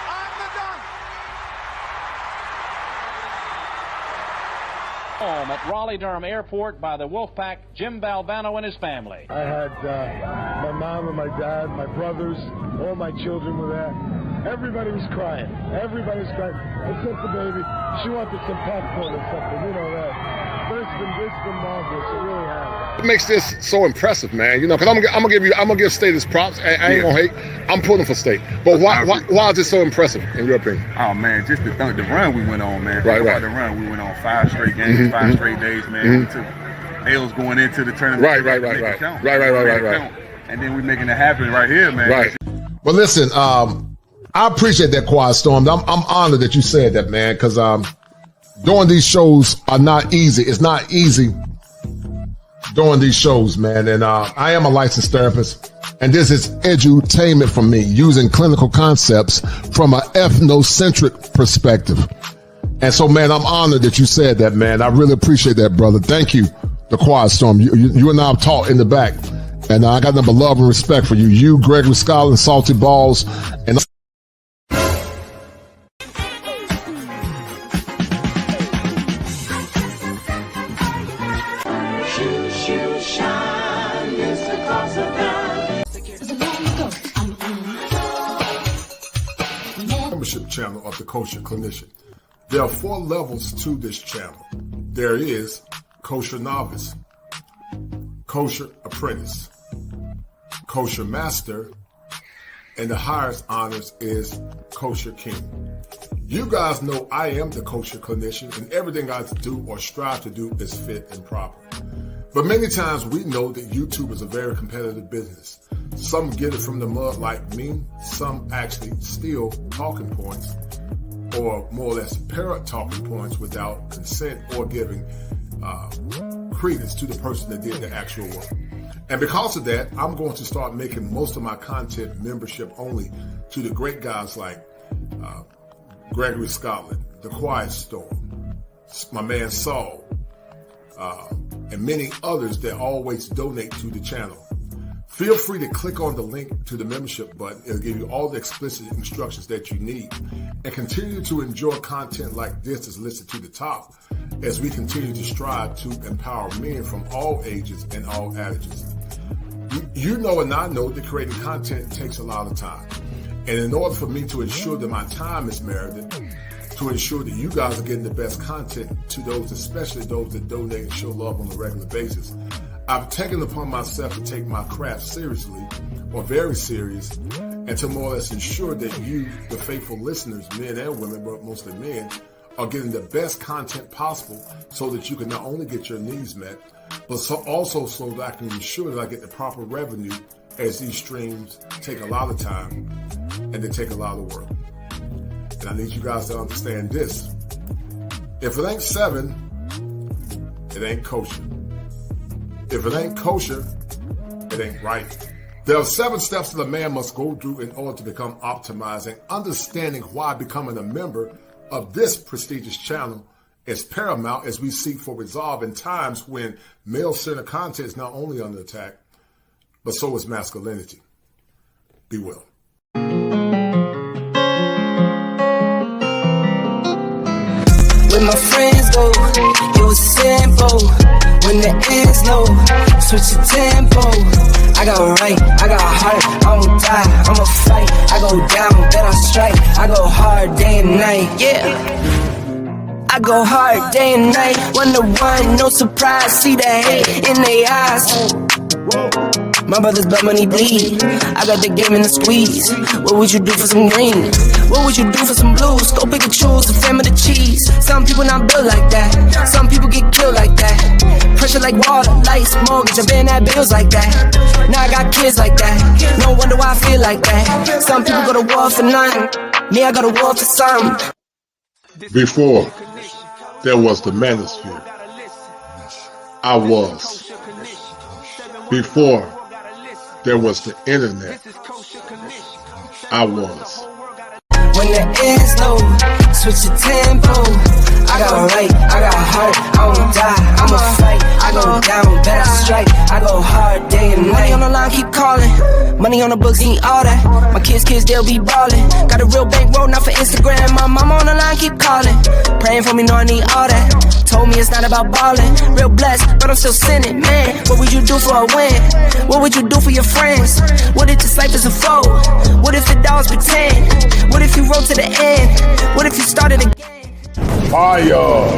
On the dunk. Home at Raleigh-Durham Airport by the Wolfpack, Jim Valvano and his family. I had my mom and my dad, my brothers, all my children were there. Everybody was crying. Everybody was crying, except the baby. She wanted some popcorn or something, you know that. But it's been marvelous. It really has. What makes this so impressive, man? You know, because I'm gonna give State his props. I ain't gonna hate. I'm pulling for State. But why is it so impressive in your opinion? Oh man, just the run we went on, man. Right. The run we went on 5 straight games, 5 straight days, man. We took L's going into the tournament. Right. And then we're making it happen right here, man. Right. Well, listen, I appreciate that, Quiet Storm. I'm honored that you said that, man, because doing these shows are not easy. It's not easy doing these shows, man. And I am a licensed therapist, and this is edutainment for me, using clinical concepts from an ethnocentric perspective. And so, man, I'm honored that you said that, man. I really appreciate that, brother. Thank you, the Quiet Storm. You and I have talked in the back, and I got nothing but love and respect for you. You, Gregory Scotland, Salty Balls, and membership channel of the Kosher Clinician. There are 4 levels to this channel. There is Kosher Novice, Kosher Apprentice, Kosher Master, and the highest honors is Kosher King. You guys know I am the Kosher Clinician, and everything I do or strive to do is fit and proper. But many times we know that YouTube is a very competitive business. Some get it from the mud like me. Some actually steal talking points, or more or less parrot talking points without consent or giving credence to the person that did the actual work. And because of that, I'm going to start making most of my content membership only to the great guys like Gregory Scotland, The Quiet Storm, my man Saul, and many others that always donate to the channel. Feel free to click on the link to the membership button. It'll give you all the explicit instructions that you need. And continue to enjoy content like this as listed to the top as we continue to strive to empower men from all ages and all ages. You know and I know that creating content takes a lot of time. And in order for me to ensure that my time is merited, to ensure that you guys are getting the best content to those, especially those that donate and show love on a regular basis, I've taken upon myself to take my craft seriously, or very serious, and to more or less ensure that you, the faithful listeners, men and women, but mostly men, are getting the best content possible so that you can not only get your needs met, but also so that I can ensure that I get the proper revenue, as these streams take a lot of time and they take a lot of work. And I need you guys to understand this. If it ain't 7, it ain't kosher. If it ain't kosher, it ain't right. There are 7 steps that a man must go through in order to become optimized, and understanding why becoming a member of this prestigious channel is paramount as we seek for resolve in times when male-centered content is not only under attack, but so is masculinity. Be well. When my friends go, it was simple. When the ends low, switch the tempo. I got right, I got heart, I won't die, I'ma fight. I go down, then I strike. I go hard day and night, yeah. I go hard day and night. 1-to-1, no surprise, see the hate in their eyes. My brother's blood money bleed. I got the game in the squeeze. What would you do for some green? What would you do for some blues? Go pick and choose, the fam of the cheese. Some people not built like that. Some people get killed like that. Pressure like water, lights, mortgage, I'm paying that bills like that. Now I got kids like that. No wonder why I feel like that. Some people go to war for nothing. Me, I go to war for something. Before there was the manosphere, I was. Before there was the internet, I was. When the end's low, switch the tempo. I got right, I got heart, I won't die, I'ma fight. I go down, bet I strike, I go hard day and night. Money on the line, keep calling. Money on the books, need all that. My kids, they'll be ballin'. Got a real bankroll, not for Instagram. My mama on the line, keep calling. Praying for me, know I need all that. Told me it's not about ballin'. Real blessed, but I'm still sinning, man. What would you do for a win? What would you do for your friends? What if this life is a foe? What if the dogs pretend? What if you rode to the end? What if you started again? Fire!